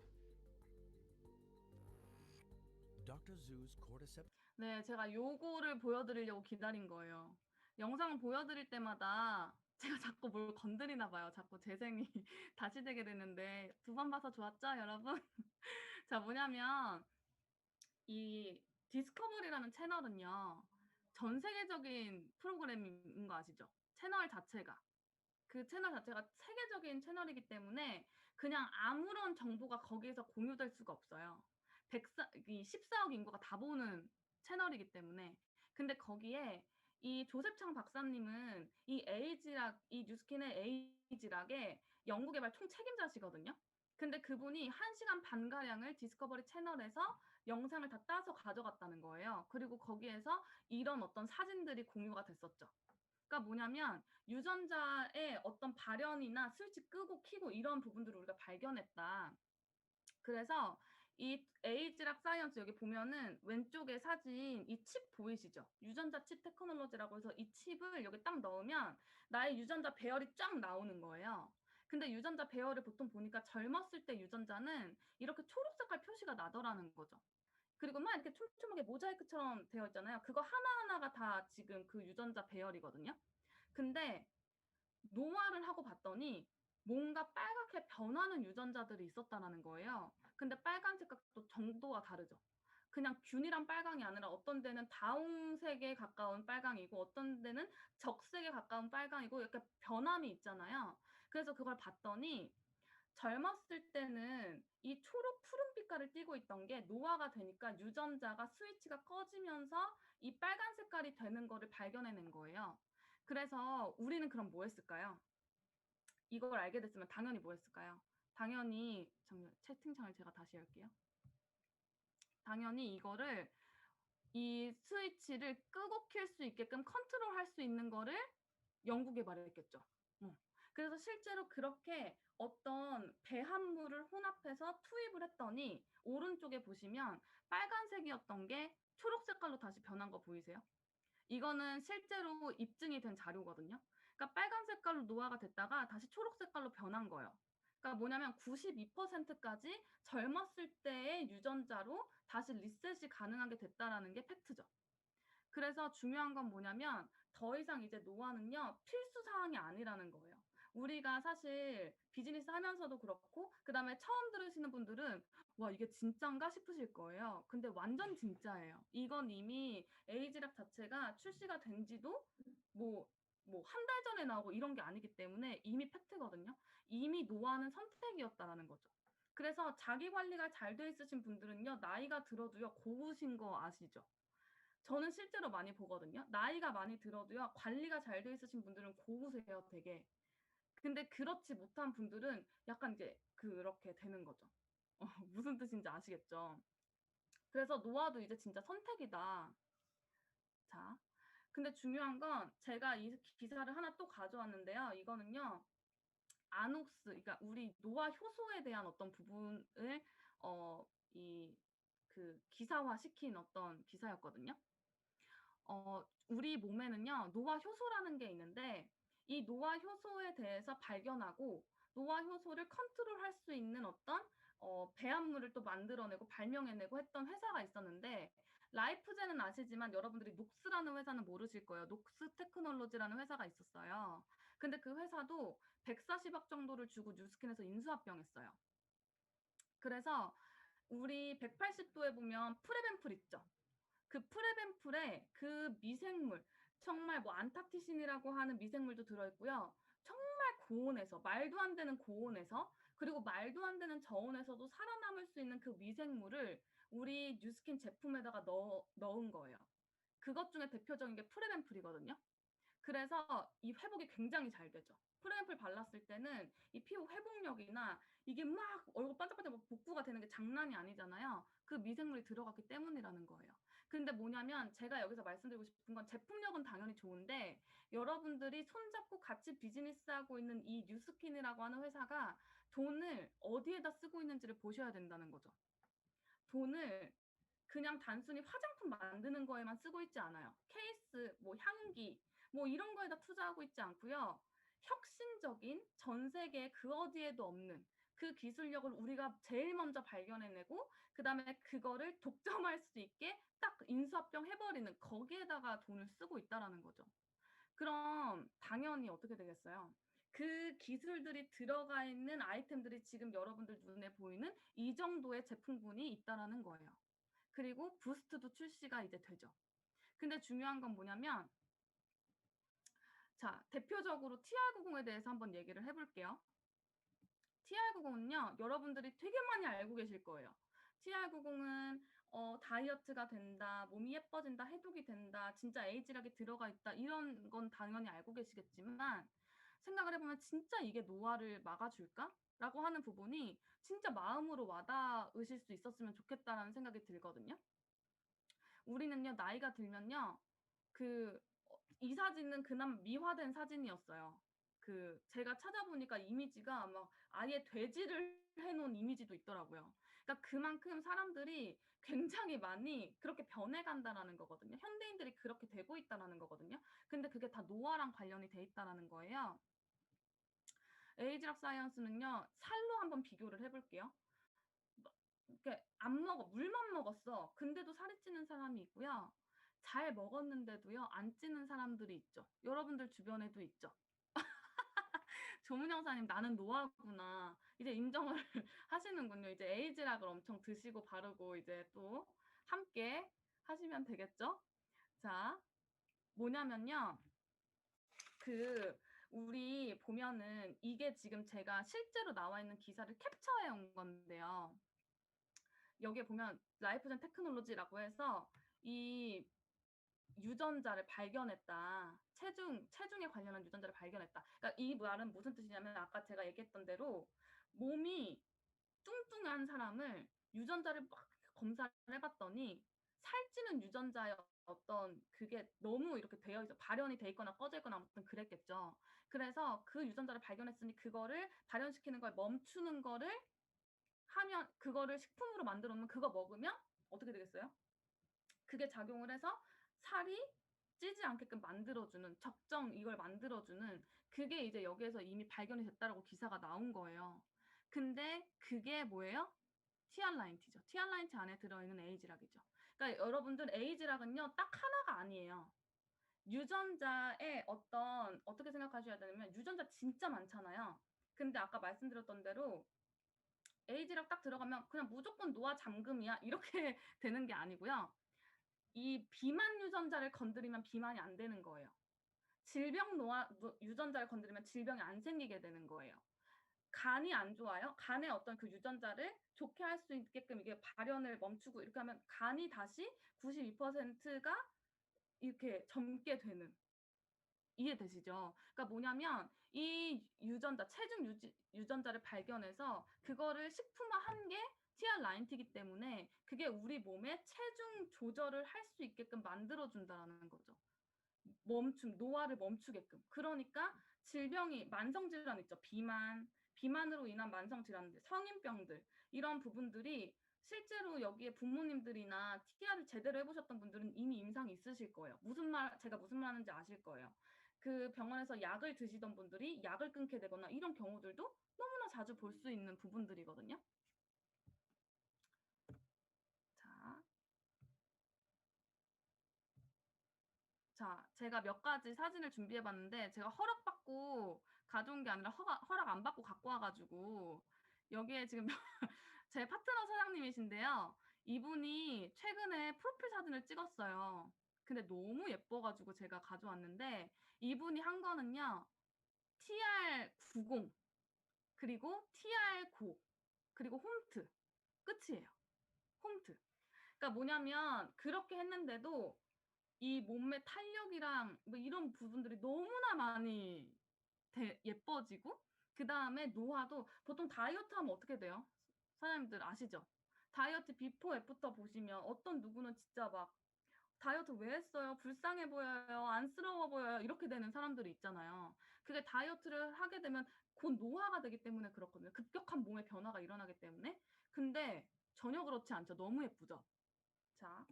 Dr. Zhu's cordyceps 네, 제가 요거를 보여드리려고 기다린 거예요. 영상을 보여드릴 때마다 제가 자꾸 뭘 건드리나 봐요. 자꾸 재생이 다시 되게 되는데 2번 봐서 좋았죠, 여러분? 자, 뭐냐면 이 디스커버리라는 채널은요. 전 세계적인 프로그램인 거 아시죠? 채널 자체가. 그 채널 자체가 세계적인 채널이기 때문에 그냥 아무런 정보가 거기에서 공유될 수가 없어요. 14억 인구가 다 보는 채널이기 때문에. 근데 거기에 이 조셉창 박사님은 이 에이지락, 이 뉴스킨의 에이지락의 연구개발 총책임자시거든요. 근데 그분이 1시간 반가량을 디스커버리 채널에서 영상을 다 따서 가져갔다는 거예요. 그리고 거기에서 이런 어떤 사진들이 공유가 됐었죠. 그러니까 뭐냐면 유전자의 어떤 발현이나 스위치 끄고 켜고 이런 부분들을 우리가 발견했다. 그래서 이 에이지락 사이언스 여기 보면은 왼쪽에 사진 이 칩 보이시죠? 유전자 칩 테크놀로지라고 해서 이 칩을 여기 딱 넣으면 나의 유전자 배열이 쫙 나오는 거예요. 근데 유전자 배열을 보통 보니까 젊었을 때 유전자는 이렇게 초록 색깔 표시가 나더라는 거죠. 그리고 막 이렇게 촘촘하게 모자이크처럼 되어 있잖아요. 그거 하나하나가 다 지금 그 유전자 배열이거든요. 근데 노화를 하고 봤더니 뭔가 빨갛게 변하는 유전자들이 있었다라는 거예요. 근데 빨간색과 또 정도가 다르죠. 그냥 균일한 빨강이 아니라 어떤 데는 다홍색에 가까운 빨강이고 어떤 데는 적색에 가까운 빨강이고 이렇게 변함이 있잖아요. 그래서 그걸 봤더니 젊었을 때는 이 초록 푸른 빛깔을 띠고 있던 게 노화가 되니까 유전자가 스위치가 꺼지면서 이 빨간 색깔이 되는 거를 발견해낸 거예요. 그래서 우리는 그럼 뭐 했을까요? 이걸 알게 됐으면 당연히 뭐 했을까요? 당연히 잠깐 채팅창을 제가 다시 열게요. 당연히 이거를 이 스위치를 끄고 켤 수 있게끔 컨트롤할 수 있는 거를 연구 개발했겠죠. 그래서 실제로 그렇게 어떤 배합물을 혼합해서 투입을 했더니 오른쪽에 보시면 빨간색이었던 게 초록 색깔로 다시 변한 거 보이세요? 이거는 실제로 입증이 된 자료거든요. 그러니까 빨간 색깔로 노화가 됐다가 다시 초록 색깔로 변한 거예요. 그러니까 뭐냐면 92%까지 젊었을 때의 유전자로 다시 리셋이 가능하게 됐다라는 게 팩트죠. 그래서 중요한 건 뭐냐면 더 이상 이제 노화는요 필수 사항이 아니라는 거예요. 우리가 사실 비즈니스 하면서도 그렇고 그다음에 처음 들으시는 분들은 와 이게 진짠가 싶으실 거예요. 근데 완전 진짜예요. 이건 이미 에이지락 자체가 출시가 된 지도 뭐 한 달 전에 나오고 이런 게 아니기 때문에 이미 팩트거든요. 이미 노화는 선택이었다라는 거죠. 그래서 자기 관리가 잘 돼 있으신 분들은요 나이가 들어도요 고우신 거 아시죠? 저는 실제로 많이 보거든요. 나이가 많이 들어도요 관리가 잘 돼 있으신 분들은 고우세요 되게. 근데 그렇지 못한 분들은 약간 이제 그렇게 되는 거죠. 무슨 뜻인지 아시겠죠? 그래서 노화도 이제 진짜 선택이다. 자, 근데 중요한 건 제가 이 기사를 하나 또 가져왔는데요. 이거는요. 아녹스, 그러니까 우리 노화 효소에 대한 어떤 부분을 이 그 기사화 시킨 어떤 기사였거든요. 우리 몸에는요, 노화 효소라는 게 있는데, 이 노화 효소에 대해서 발견하고, 노화 효소를 컨트롤할 수 있는 어떤 배합물을 또 만들어내고 발명해내고 했던 회사가 있었는데, 라이프제는 아시지만 여러분들이 녹스라는 회사는 모르실 거예요. 녹스 테크놀로지라는 회사가 있었어요. 근데 그 회사도 140억 정도를 주고 뉴스킨에서 인수합병했어요. 그래서 우리 180도에 보면 프레벤풀 있죠. 그 프레벤풀에 그 미생물, 정말 뭐 안타키신이라고 하는 미생물도 들어있고요. 정말 고온에서, 말도 안 되는 고온에서, 그리고 말도 안 되는 저온에서도 살아남을 수 있는 그 미생물을 우리 뉴스킨 제품에다가 넣은 거예요. 그것 중에 대표적인 게 프레벤풀이거든요. 그래서 이 회복이 굉장히 잘 되죠. 프레엠플 발랐을 때는 이 피부 회복력이나 이게 막 얼굴 반짝반짝 복구가 되는 게 장난이 아니잖아요. 그 미생물이 들어갔기 때문이라는 거예요. 근데 뭐냐면 제가 여기서 말씀드리고 싶은 건 제품력은 당연히 좋은데 여러분들이 손잡고 같이 비즈니스하고 있는 이 뉴스킨이라고 하는 회사가 돈을 어디에다 쓰고 있는지를 보셔야 된다는 거죠. 돈을 그냥 단순히 화장품 만드는 거에만 쓰고 있지 않아요. 케이스, 뭐 향기, 뭐 이런 거에다 투자하고 있지 않고요. 혁신적인 전 세계 그 어디에도 없는 그 기술력을 우리가 제일 먼저 발견해내고 그다음에 그거를 독점할 수 있게 딱 인수합병 해버리는 거기에다가 돈을 쓰고 있다라는 거죠. 그럼 당연히 어떻게 되겠어요? 그 기술들이 들어가 있는 아이템들이 지금 여러분들 눈에 보이는 이 정도의 제품군이 있다라는 거예요. 그리고 부스트도 출시가 이제 되죠. 근데 중요한 건 뭐냐면 자, 대표적으로 TR90에 대해서 한번 얘기를 해볼게요. TR90은요, 여러분들이 되게 많이 알고 계실 거예요. TR90은 다이어트가 된다, 몸이 예뻐진다, 해독이 된다, 진짜 에이지락이 들어가 있다, 이런 건 당연히 알고 계시겠지만 생각을 해보면 진짜 이게 노화를 막아줄까? 라고 하는 부분이 진짜 마음으로 와닿으실 수 있었으면 좋겠다라는 생각이 들거든요. 우리는요, 나이가 들면요, 이 사진은 그나마 미화된 사진이었어요. 제가 찾아보니까 이미지가 막 아예 돼지를 해놓은 이미지도 있더라고요. 그러니까 그만큼 사람들이 굉장히 많이 그렇게 변해간다라는 거거든요. 현대인들이 그렇게 되고 있다라는 거거든요. 근데 그게 다 노화랑 관련이 돼 있다라는 거예요. 에이지락 사이언스는요, 살로 한번 비교를 해볼게요. 이렇게 안 먹어, 물만 먹었어. 근데도 살이 찌는 사람이 있고요. 잘 먹었는데도요, 안 찌는 사람들이 있죠. 여러분들 주변에도 있죠. 조문영사님, 나는 노화구나. 이제 인정을 하시는군요. 이제 에이지락을 엄청 드시고 바르고 이제 또 함께 하시면 되겠죠? 자, 뭐냐면요. 우리 보면은 이게 지금 제가 실제로 나와 있는 기사를 캡처해 온 건데요. 여기에 보면 라이프젠 테크놀로지라고 해서 이 유전자를 발견했다. 체중에 관련한 유전자를 발견했다. 그러니까 이 말은 무슨 뜻이냐면 아까 제가 얘기했던 대로 몸이 뚱뚱한 사람을 유전자를 막 검사를 해봤더니 살찌는 유전자의 어떤 그게 너무 이렇게 되어 있어 발현이 돼 있거나 꺼져 있거나 아무튼 그랬겠죠. 그래서 그 유전자를 발견했으니 그거를 발현시키는 걸 멈추는 거를 하면 그거를 식품으로 만들어 놓으면 그거 먹으면 어떻게 되겠어요? 그게 작용을 해서 살이 찌지 않게끔 만들어주는 적정 이걸 만들어주는 그게 이제 여기에서 이미 발견이 됐다라고 기사가 나온 거예요. 근데 그게 뭐예요? 티알라인티죠. 티알라인티 안에 들어있는 에이지락이죠. 그러니까 여러분들 에이지락은요 딱 하나가 아니에요. 유전자의 어떻게 생각하셔야 되냐면 유전자 진짜 많잖아요. 근데 아까 말씀드렸던 대로 에이지락 딱 들어가면 그냥 무조건 노화 잠금이야 이렇게 되는 게 아니고요. 이 비만 유전자를 건드리면 비만이 안 되는 거예요. 질병 유전자를 건드리면 질병이 안 생기게 되는 거예요. 간이 안 좋아요. 간의 어떤 그 유전자를 좋게 할 수 있게끔 이게 발현을 멈추고 이렇게 하면 간이 다시 92%가 이렇게 젊게 되는 이해되시죠? 그러니까 뭐냐면 이 유전자, 유전자를 발견해서 그거를 식품화한 게 TR90이기 때문에 그게 우리 몸의 체중 조절을 할 수 있게끔 만들어준다라는 거죠. 노화를 멈추게끔. 그러니까 질병이, 만성질환 있죠. 비만으로 인한 만성질환들, 성인병들, 이런 부분들이 실제로 여기에 부모님들이나 TR을 제대로 해보셨던 분들은 이미 임상이 있으실 거예요. 제가 무슨 말 하는지 아실 거예요. 그 병원에서 약을 드시던 분들이 약을 끊게 되거나 이런 경우들도 너무나 자주 볼 수 있는 부분들이거든요. 자, 제가 몇 가지 사진을 준비해봤는데 제가 허락받고 가져온 게 아니라 허락 안 받고 갖고 와가지고 여기에 지금 제 파트너 사장님이신데요. 이분이 최근에 프로필 사진을 찍었어요. 근데 너무 예뻐가지고 제가 가져왔는데 이분이 한 거는요. TR90 그리고 TR9 그리고 홈트 끝이에요. 홈트. 그러니까 뭐냐면 그렇게 했는데도 이 몸의 탄력이랑 뭐 이런 부분들이 너무나 많이 예뻐지고 그 다음에 노화도 보통 다이어트 하면 어떻게 돼요? 사장님들 아시죠? 다이어트 비포 애프터 보시면 어떤 누구는 진짜 막 다이어트 왜 했어요? 불쌍해 보여요. 안쓰러워 보여요. 이렇게 되는 사람들이 있잖아요. 그게 다이어트를 하게 되면 곧 노화가 되기 때문에 그렇거든요. 급격한 몸의 변화가 일어나기 때문에. 근데 전혀 그렇지 않죠. 너무 예쁘죠? 자,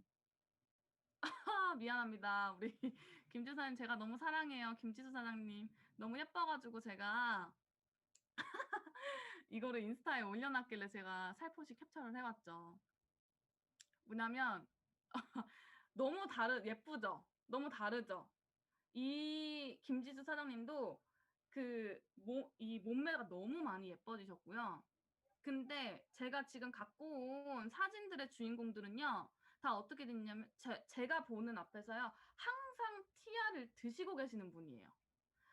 미안합니다. 우리 김주사님 제가 너무 사랑해요. 김지수 사장님. 너무 예뻐가지고 제가 이거를 인스타에 올려놨길래 제가 살포시 캡처를 해왔죠. 뭐냐면 너무 예쁘죠? 너무 다르죠? 이 김지수 사장님도 이 몸매가 너무 많이 예뻐지셨고요. 근데 제가 지금 갖고 온 사진들의 주인공들은요. 다 어떻게 됐냐면 제가 보는 앞에서요. 항상 TR을 드시고 계시는 분이에요.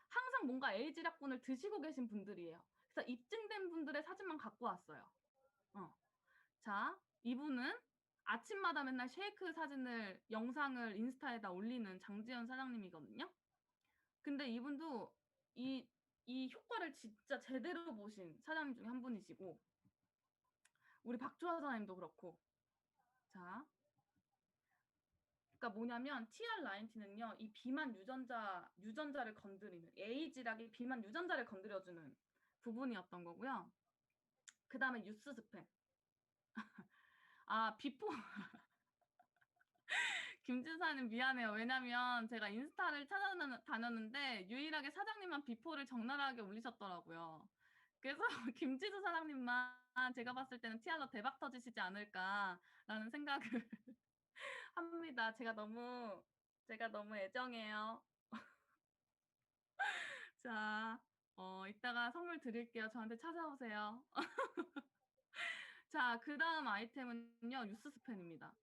항상 뭔가 에이즈락분을 드시고 계신 분들이에요. 그래서 입증된 분들의 사진만 갖고 왔어요. 자, 이분은 아침마다 맨날 쉐이크 영상을 인스타에다 올리는 장지연 사장님이거든요. 근데 이분도 이 효과를 진짜 제대로 보신 사장님 중에 한 분이시고, 우리 박주아 사장님도 그렇고. 자, 그러니까 뭐냐면 TR90는요, 이 비만 유전자를 건드리는, 에이지락이 비만 유전자를 건드려주는 부분이었던 거고요. 그 다음에 유스 스팸. 비포. 김진사님 미안해요. 왜냐면 제가 인스타를 찾아다녔는데 유일하게 사장님만 비포를 적나라하게 올리셨더라고요. 그래서 김지수 사장님만 제가 봤을 때는 TR로 대박 터지시지 않을까라는 생각을 합니다. 제가 너무 애정해요. 자, 이따가 선물 드릴게요. 저한테 찾아오세요. 자, 그 다음 아이템은요, 뉴스 스팸입니다.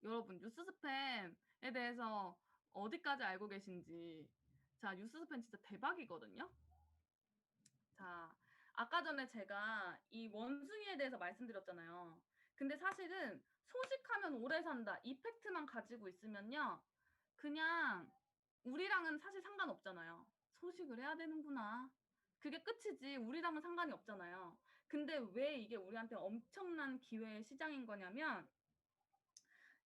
여러분, 뉴스 스팸에 대해서 어디까지 알고 계신지. 자, 뉴스 스팸 진짜 대박이거든요. 자, 아까 전에 제가 이 원숭이에 대해서 말씀드렸잖아요. 근데 사실은 소식하면 오래 산다. 이 팩트만 가지고 있으면요. 그냥 우리랑은 사실 상관없잖아요. 소식을 해야 되는구나. 그게 끝이지 우리랑은 상관이 없잖아요. 근데 왜 이게 우리한테 엄청난 기회의 시장인 거냐면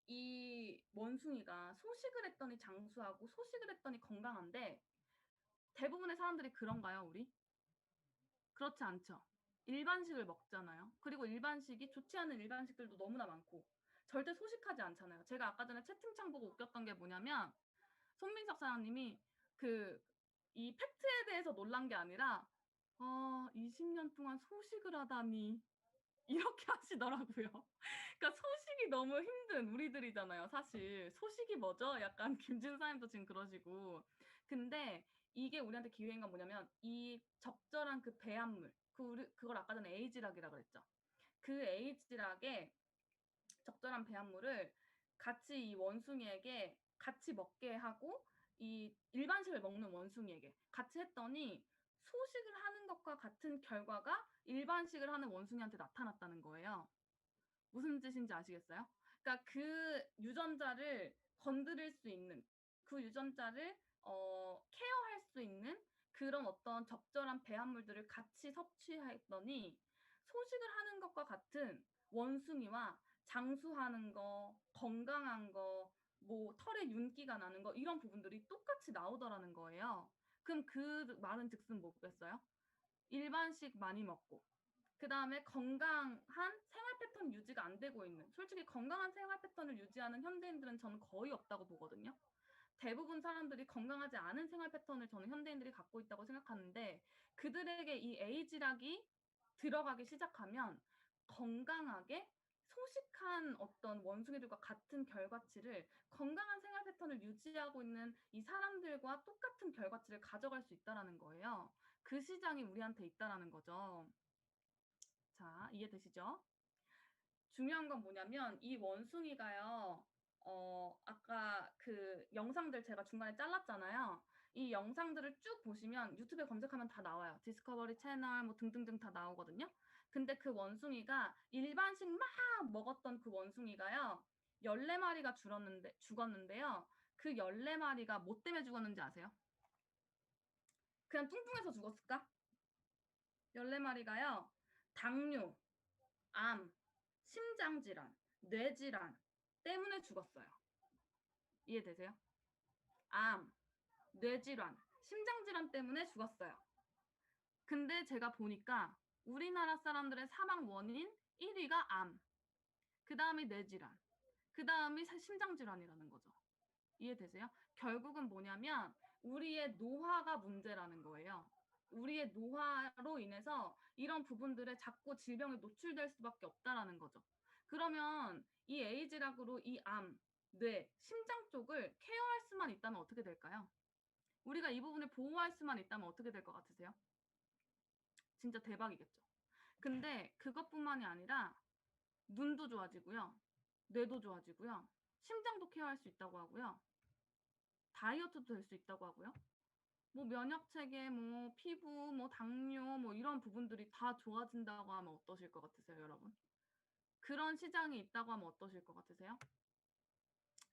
이 원숭이가 소식을 했더니 장수하고 소식을 했더니 건강한데 대부분의 사람들이 그런가요, 우리? 그렇지 않죠. 일반식을 먹잖아요. 그리고 일반식이 좋지 않은 일반식들도 너무나 많고 절대 소식하지 않잖아요. 제가 아까 전에 채팅창 보고 웃겼던 게 뭐냐면 손민석 사장님이 이 팩트에 대해서 놀란 게 아니라 20년 동안 소식을 하다니 이렇게 하시더라고요. 그러니까 소식이 너무 힘든 우리들이잖아요. 사실 소식이 뭐죠? 약간 김진사님도 지금 그러시고. 근데 이게 우리한테 기회인 건 뭐냐면 이 적절한 그 배합물, 그걸 아까 전에 에이지락이라 그랬죠. 그 에이지락에 적절한 배합물을 같이 이 원숭이에게 같이 먹게 하고 이 일반식을 먹는 원숭이에게 같이 했더니 소식을 하는 것과 같은 결과가 일반식을 하는 원숭이한테 나타났다는 거예요. 무슨 뜻인지 아시겠어요? 그러니까 그 유전자를 건드릴 수 있는 그 유전자를 케어할 수 있는 그런 어떤 적절한 배합물들을 같이 섭취했더니 소식을 하는 것과 같은 원숭이와 장수하는 거, 건강한 거, 뭐 털에 윤기가 나는 거 이런 부분들이 똑같이 나오더라는 거예요. 그럼 그 말은 즉슨 뭐겠어요? 일반식 많이 먹고 그다음에 건강한 생활 패턴 유지가 안 되고 있는 솔직히 건강한 생활 패턴을 유지하는 현대인들은 저는 거의 없다고 보거든요. 대부분 사람들이 건강하지 않은 생활 패턴을 저는 현대인들이 갖고 있다고 생각하는데 그들에게 이 에이지락이 들어가기 시작하면 건강하게 소식한 어떤 원숭이들과 같은 결과치를 건강한 생활 패턴을 유지하고 있는 이 사람들과 똑같은 결과치를 가져갈 수 있다라는 거예요. 그 시장이 우리한테 있다라는 거죠. 자, 이해되시죠? 중요한 건 뭐냐면 이 원숭이가요. 아까 그 영상들 제가 중간에 잘랐잖아요. 이 영상들을 쭉 보시면 유튜브에 검색하면 다 나와요. 디스커버리 채널 뭐 등등등 다 나오거든요. 근데 그 원숭이가 일반식 막 먹었던 그 원숭이가요. 14마리가 죽었는데요. 그 14마리가 뭐 때문에 죽었는지 아세요? 그냥 뚱뚱해서 죽었을까? 14마리가요. 당뇨, 암, 심장질환, 뇌질환 때문에 죽었어요. 이해되세요? 암, 뇌질환, 심장질환 때문에 죽었어요. 근데 제가 보니까 우리나라 사람들의 사망 원인 1위가 암, 그 다음이 뇌질환, 그 다음이 심장질환이라는 거죠. 이해되세요? 결국은 뭐냐면 우리의 노화가 문제라는 거예요. 우리의 노화로 인해서 이런 부분들에 자꾸 질병에 노출될 수밖에 없다라는 거죠. 그러면 이 에이즈락으로 이 암, 뇌, 심장 쪽을 케어할 수만 있다면 어떻게 될까요? 우리가 이 부분을 보호할 수만 있다면 어떻게 될 것 같으세요? 진짜 대박이겠죠. 근데 그것뿐만이 아니라 눈도 좋아지고요. 뇌도 좋아지고요. 심장도 케어할 수 있다고 하고요. 다이어트도 될 수 있다고 하고요. 뭐 면역 체계, 뭐 피부, 뭐 당뇨, 뭐 이런 부분들이 다 좋아진다고 하면 어떠실 것 같으세요, 여러분? 그런 시장이 있다고 하면 어떠실 것 같으세요?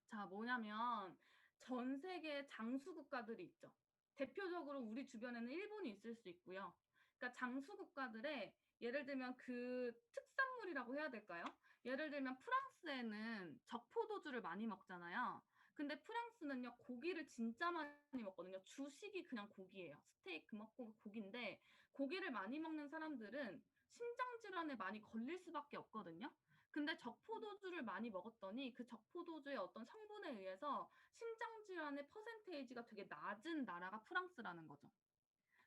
자, 뭐냐면 전 세계 장수 국가들이 있죠. 대표적으로 우리 주변에는 일본이 있을 수 있고요. 그러니까 장수 국가들의 예를 들면 그 특산물이라고 해야 될까요? 예를 들면 프랑스에는 적포도주를 많이 먹잖아요. 근데 프랑스는요, 고기를 진짜 많이 먹거든요. 주식이 그냥 고기예요. 스테이크 먹고 고기인데 고기를 많이 먹는 사람들은 심장질환에 많이 걸릴 수밖에 없거든요. 근데 적포도주를 많이 먹었더니 그 적포도주의 어떤 성분에 의해서 심장질환의 퍼센테이지가 되게 낮은 나라가 프랑스라는 거죠.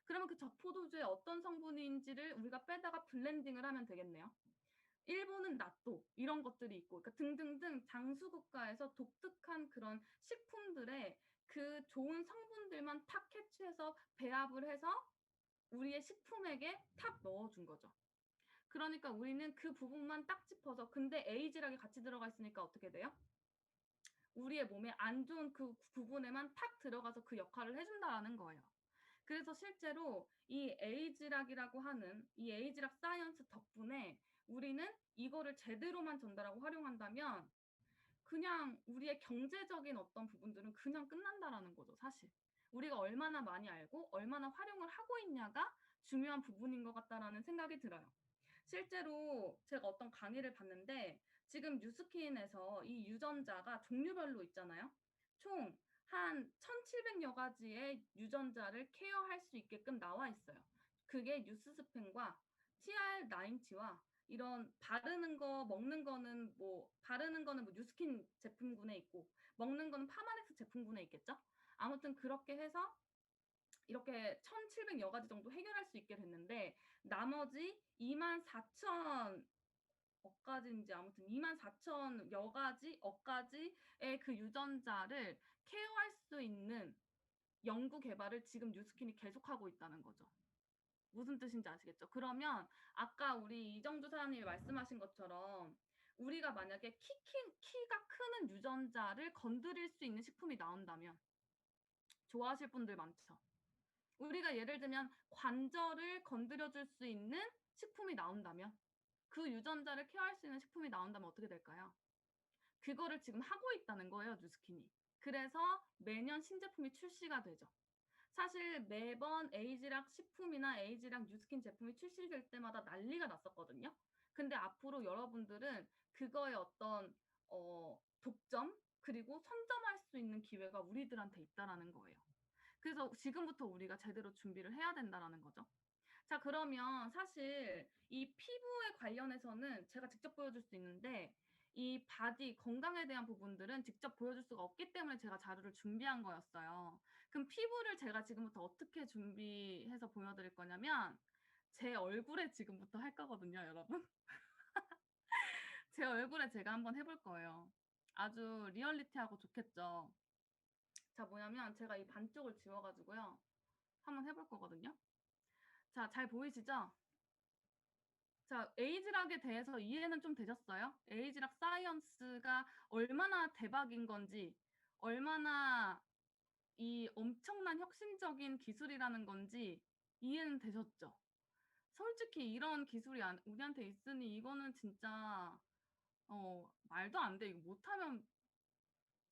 그러면 그 적포도주의 어떤 성분인지를 우리가 빼다가 블렌딩을 하면 되겠네요. 일본은 나또 이런 것들이 있고 그러니까 등등등 장수국가에서 독특한 그런 식품들의 그 좋은 성분들만 탁 캐치해서 배합을 해서 우리의 식품에게 탁 넣어준 거죠. 그러니까 우리는 그 부분만 딱 짚어서 근데 에이즈락이 같이 들어가 있으니까 어떻게 돼요? 우리의 몸에 안 좋은 그 부분에만 탁 들어가서 그 역할을 해준다라는 거예요. 그래서 실제로 이 에이즈락이라고 하는 이 에이즈락 사이언스 덕분에 우리는 이거를 제대로만 전달하고 활용한다면 그냥 우리의 경제적인 어떤 부분들은 그냥 끝난다라는 거죠, 사실. 우리가 얼마나 많이 알고 얼마나 활용을 하고 있냐가 중요한 부분인 것 같다라는 생각이 들어요. 실제로 제가 어떤 강의를 봤는데 지금 뉴스킨에서 이 유전자가 종류별로 있잖아요. 총 한 1,700여 가지의 유전자를 케어할 수 있게끔 나와 있어요. 그게 뉴스스펜과 TR90와 이런 바르는 거, 먹는 거는 뭐 바르는 거는 뭐 뉴스킨 제품군에 있고 먹는 거는 파마넥스 제품군에 있겠죠. 아무튼 그렇게 해서 이렇게 1,700여 가지 정도 해결할 수 있게 됐는데 나머지 24,000 억가지인지 아무튼 24,000여 가지 억가지의 그 유전자를 케어할 수 있는 연구 개발을 지금 뉴스킨이 계속하고 있다는 거죠. 무슨 뜻인지 아시겠죠? 그러면 아까 우리 이정주 사장님이 말씀하신 것처럼 우리가 만약에 키가 크는 유전자를 건드릴 수 있는 식품이 나온다면 좋아하실 분들 많죠. 우리가 예를 들면 관절을 건드려줄 수 있는 식품이 나온다면 그 유전자를 케어할 수 있는 식품이 나온다면 어떻게 될까요? 그거를 지금 하고 있다는 거예요, 뉴스킨이. 그래서 매년 신제품이 출시가 되죠. 사실 매번 에이지락 식품이나 에이지락 뉴스킨 제품이 출시될 때마다 난리가 났었거든요. 근데 앞으로 여러분들은 그거의 어떤 독점 그리고 선점할 수 있는 기회가 우리들한테 있다라는 거예요. 그래서 지금부터 우리가 제대로 준비를 해야 된다라는 거죠. 자, 그러면 사실 이 피부에 관련해서는 제가 직접 보여줄 수 있는데 이 바디 건강에 대한 부분들은 직접 보여줄 수가 없기 때문에 제가 자료를 준비한 거였어요. 그럼 피부를 제가 지금부터 어떻게 준비해서 보여드릴 거냐면 제 얼굴에 지금부터 할 거거든요, 여러분. 제 얼굴에 제가 한번 해볼 거예요. 아주 리얼리티하고 좋겠죠. 자, 뭐냐면 제가 이 반쪽을 지워가지고요. 한번 해볼 거거든요. 자, 잘 보이시죠? 자, 에이지락에 대해서 이해는 좀 되셨어요? 에이지락 사이언스가 얼마나 대박인 건지, 얼마나 이 엄청난 혁신적인 기술이라는 건지 이해는 되셨죠? 솔직히 이런 기술이 우리한테 있으니 이거는 진짜 말도 안 돼. 이거 못하면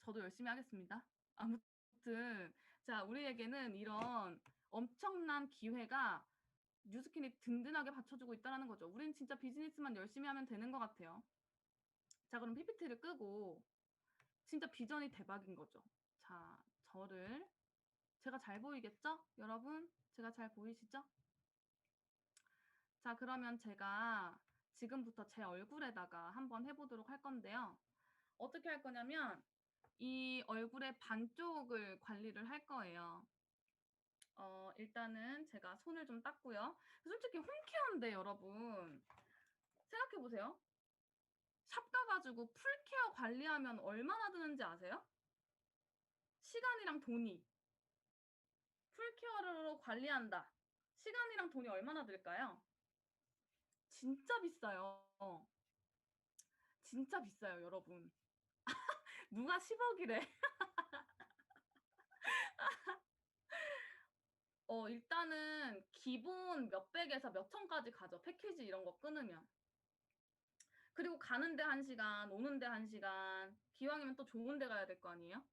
저도 열심히 하겠습니다. 아무튼 자, 우리에게는 이런 엄청난 기회가 뉴스킨이 든든하게 받쳐주고 있다는 거죠. 우린 진짜 비즈니스만 열심히 하면 되는 것 같아요. 자, 그럼 PPT를 끄고 진짜 비전이 대박인 거죠. 자, 제가 잘 보이겠죠? 여러분, 제가 잘 보이시죠? 자, 그러면 제가 지금부터 제 얼굴에다가 한번 해보도록 할 건데요. 어떻게 할 거냐면 이 얼굴의 반쪽을 관리를 할 거예요. 일단은 제가 손을 좀 닦고요. 솔직히 홈케어인데 여러분 생각해보세요. 샵 가가지고 풀케어 관리하면 얼마나 드는지 아세요? 시간이랑 돈이. 풀케어로 관리한다. 시간이랑 돈이 얼마나 들까요? 진짜 비싸요. 진짜 비싸요, 여러분. 누가 10억이래. 일단은 기본 몇백에서 몇천까지 가죠. 패키지 이런 거 끊으면. 그리고 가는데 1시간, 오는데 1시간, 기왕이면 또 좋은 데 가야 될 거 아니에요?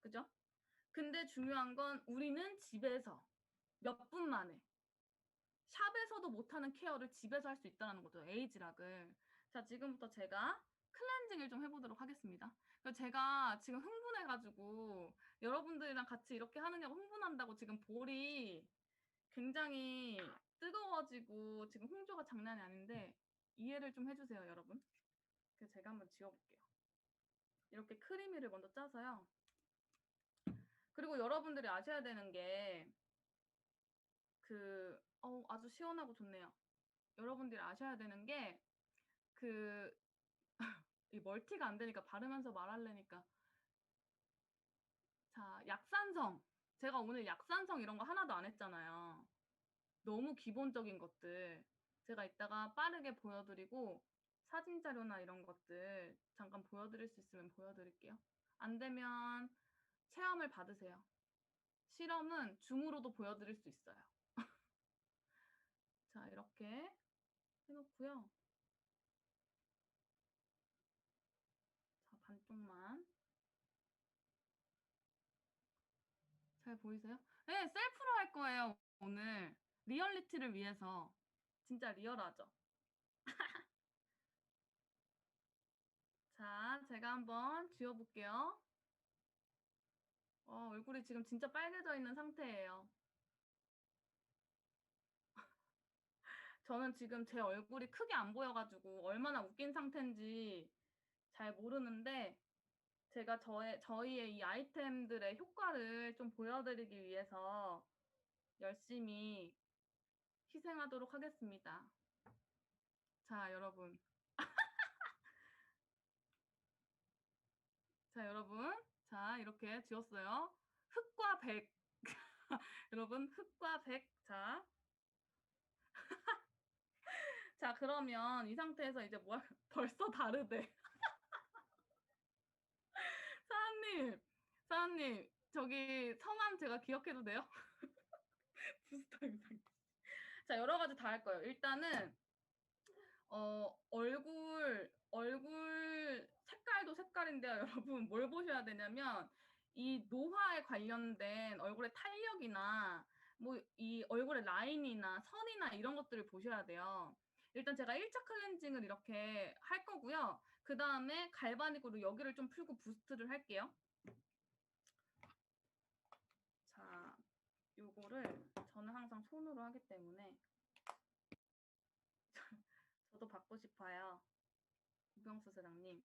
그죠? 근데 중요한 건 우리는 집에서 몇 분 만에 샵에서도 못하는 케어를 집에서 할 수 있다는 거죠. 에이지락을. 자, 지금부터 제가 클렌징을 좀 해보도록 하겠습니다. 제가 지금 흥분해가지고 여러분들이랑 같이 이렇게 하느냐고 흥분한다고 지금 볼이 굉장히 뜨거워지고 지금 홍조가 장난이 아닌데 이해를 좀 해주세요, 여러분. 그래서 제가 한번 지워볼게요. 이렇게 크리미를 먼저 짜서요. 그리고 여러분들이 아셔야 되는 게 아주 시원하고 좋네요. 여러분들이 아셔야 되는 게 이 멀티가 안 되니까 바르면서 말하려니까. 자, 약산성. 제가 오늘 약산성 이런 거 하나도 안 했잖아요. 너무 기본적인 것들. 제가 이따가 빠르게 보여드리고 사진 자료나 이런 것들 잠깐 보여드릴 수 있으면 보여드릴게요. 안 되면 체험을 받으세요. 실험은 줌으로도 보여드릴 수 있어요. 자, 이렇게 해놓고요. 자, 반쪽만. 잘 보이세요? 네, 셀프로 할 거예요, 오늘. 리얼리티를 위해서. 진짜 리얼하죠? 자, 제가 한번 지워볼게요. 얼굴이 지금 진짜 빨개져 있는 상태예요. 저는 지금 제 얼굴이 크게 안 보여가지고 얼마나 웃긴 상태인지 잘 모르는데 제가 저희의 이 아이템들의 효과를 좀 보여드리기 위해서 열심히 희생하도록 하겠습니다. 자, 여러분. 자, 여러분. 자, 이렇게 지웠어요. 흑과 백. 여러분, 흑과 백. 자. 자, 그러면 이 상태에서 이제 벌써 다르대. 사장님, 저기 성함 제가 기억해도 돼요? 부스터 영상. 자, 여러 가지 다 할 거예요. 일단은 얼굴 색깔도 색깔인데요, 여러분. 뭘 보셔야 되냐면 이 노화에 관련된 얼굴의 탄력이나 뭐 이 얼굴의 라인이나 선이나 이런 것들을 보셔야 돼요. 일단 제가 1차 클렌징을 이렇게 할 거고요. 그다음에 갈바닉으로 여기를 좀 풀고 부스트를 할게요. 자, 요거를 저는 항상 손으로 하기 때문에 저도 받고 싶어요. 구병수 사장님.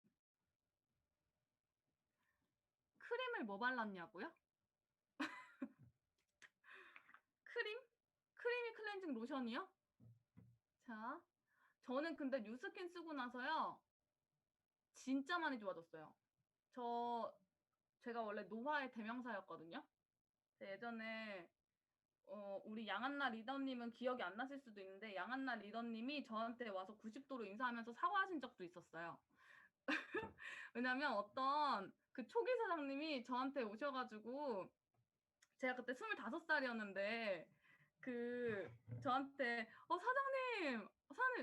크림을 뭐 발랐냐고요? 크림? 크리미 클렌징 로션이요? 자, 저는 근데 뉴스킨 쓰고 나서요. 진짜 많이 좋아졌어요. 제가 원래 노화의 대명사였거든요. 예전에 우리 양한나 리더님은 기억이 안 나실 수도 있는데 양한나 리더님이 저한테 와서 90도로 인사하면서 사과하신 적도 있었어요. 왜냐면 어떤 그 초기 사장님이 저한테 오셔가지고 제가 그때 25살이었는데 그 저한테 사장님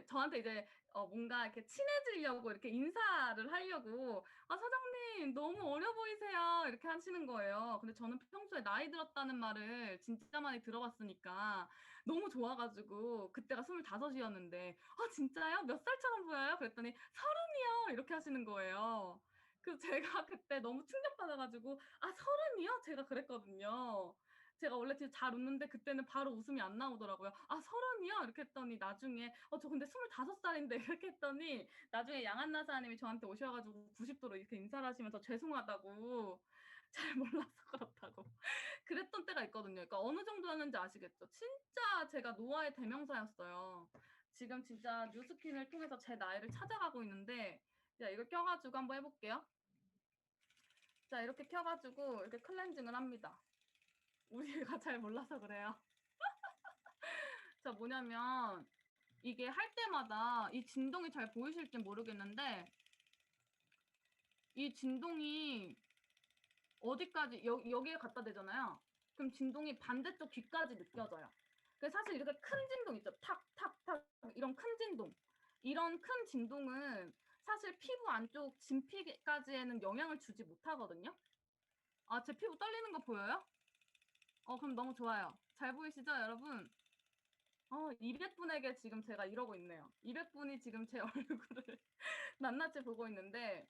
저한테 이제 뭔가 이렇게 친해지려고 이렇게 인사를 하려고 사장님 너무 어려 보이세요 이렇게 하시는 거예요. 근데 저는 평소에 나이 들었다는 말을 진짜 많이 들어봤으니까 너무 좋아가지고 그때가 25이었는데 진짜요? 몇 살처럼 보여요? 그랬더니 30이요 이렇게 하시는 거예요. 그래서 제가 그때 너무 충격받아가지고 30이요? 제가 그랬거든요. 제가 원래 되게 잘 웃는데 그때는 바로 웃음이 안 나오더라고요. 30이요? 이렇게 했더니 나중에 저 근데 25살인데 이렇게 했더니 나중에 양한나 사장님이 저한테 오셔가지고 90도로 이렇게 인사를 하시면서 죄송하다고 잘 몰라서 그렇다고 그랬던 때가 있거든요. 그러니까 어느 정도였는지 아시겠죠? 진짜 제가 노화의 대명사였어요. 지금 진짜 뉴스킨을 통해서 제 나이를 찾아가고 있는데 자, 이걸 껴가지고 한번 해볼게요. 자, 이렇게 켜가지고 이렇게 클렌징을 합니다. 우리가 잘 몰라서 그래요. 자, 뭐냐면 이게 할 때마다 이 진동이 잘 보이실지 모르겠는데 이 진동이 어디까지 여기에 갖다 대잖아요. 그럼 진동이 반대쪽 귀까지 느껴져요. 그래서 사실 이렇게 큰 진동 있죠. 탁탁탁 이런 큰 진동. 이런 큰 진동은 사실 피부 안쪽 진피까지에는 영향을 주지 못하거든요. 제 피부 떨리는 거 보여요? 그럼 너무 좋아요. 잘 보이시죠, 여러분? 200분에게 지금 제가 이러고 있네요. 200분이 지금 제 얼굴을 낱낱이 보고 있는데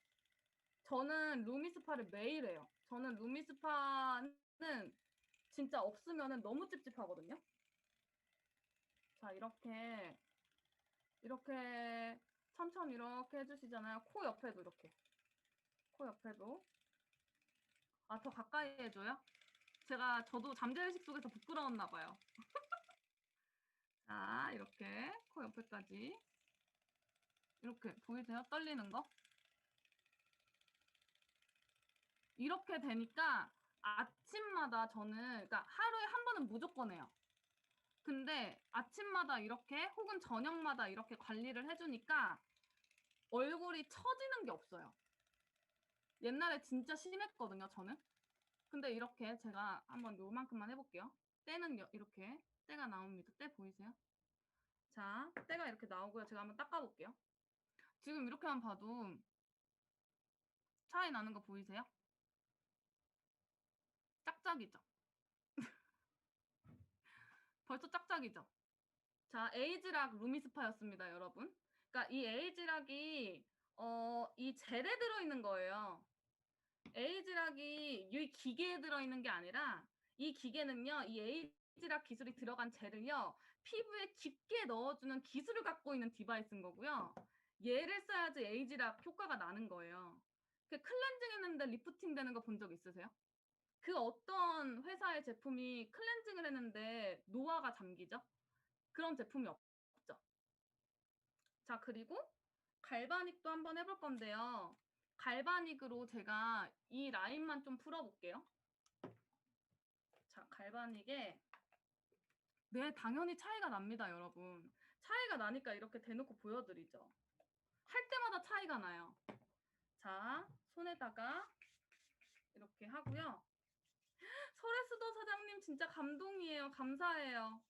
저는 루미스파를 매일 해요. 저는 루미스파는 진짜 없으면 너무 찝찝하거든요. 자, 이렇게 천천히 이렇게 해주시잖아요. 코 옆에도 이렇게. 코 옆에도. 더 가까이 해줘요? 저도 잠재의식 속에서 부끄러웠나 봐요. 자, 이렇게 코 옆에까지. 이렇게 보이세요? 떨리는 거? 이렇게 되니까 아침마다 저는 그러니까 하루에 한 번은 무조건 해요. 근데 아침마다 이렇게 혹은 저녁마다 이렇게 관리를 해주니까 얼굴이 처지는 게 없어요. 옛날에 진짜 심했거든요, 저는. 근데 이렇게 제가 한번 요만큼만 해볼게요. 때는 이렇게 때가 나옵니다. 때 보이세요? 자, 때가 이렇게 나오고요. 제가 한번 닦아볼게요. 지금 이렇게만 봐도 차이 나는 거 보이세요? 짝짝이죠? 벌써 짝짝이죠? 자, 에이지락 루미스파였습니다, 여러분. 그러니까 이 에이지락이 이 젤에 들어있는 거예요. 에이지락이 이 기계에 들어있는 게 아니라 이 기계는요, 이 에이지락 기술이 들어간 젤을요, 피부에 깊게 넣어주는 기술을 갖고 있는 디바이스인 거고요. 얘를 써야지 에이지락 효과가 나는 거예요. 클렌징 했는데 리프팅 되는 거 본 적 있으세요? 그 어떤 회사의 제품이 클렌징을 했는데 노화가 잠기죠? 그런 제품이 없죠. 자, 그리고 갈바닉도 한번 해볼 건데요. 갈바닉으로 제가 이 라인만 좀 풀어볼게요. 자, 갈바닉에 네, 당연히 차이가 납니다, 여러분. 차이가 나니까 이렇게 대놓고 보여드리죠. 할 때마다 차이가 나요. 자, 손에다가 이렇게 하고요. 설혜수도 사장님 진짜 감동이에요. 감사해요.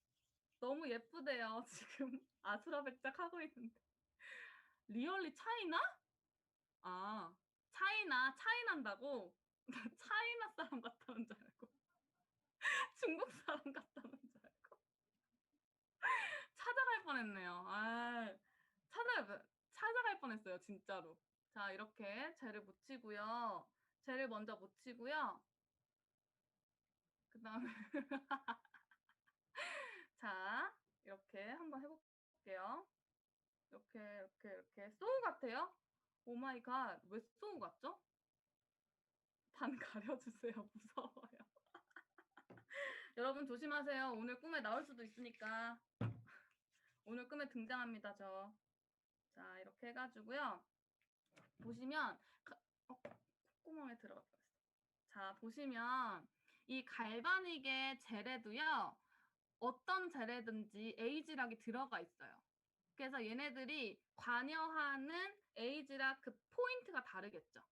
너무 예쁘대요. 지금 아수라백작 하고 있는데. 리얼리 차이나? 차이 난다고? 차이나 사람 같다는 줄 알고 중국 사람 같다는 줄 알고 찾아갈 뻔했네요. 찾아갈 뻔했어요, 진짜로. 자, 이렇게 젤을 묻히고요. 젤을 먼저 묻히고요. 그다음에 자, 이렇게 한번 해볼게요. 이렇게 소우 같아요? 오 마이 갓, 왜 소우 같죠? 반 가려주세요. 무서워요. 여러분 조심하세요. 오늘 꿈에 나올 수도 있으니까. 오늘 꿈에 등장합니다, 저. 자, 이렇게 해가지고요. 보시면 콧구멍에 들어가 버렸어. 자, 보시면 이 갈바닉의 젤에도요. 어떤 젤에든지 에이지락이 들어가 있어요. 그래서 얘네들이 관여하는 에이지락 그 포인트가 다르겠죠.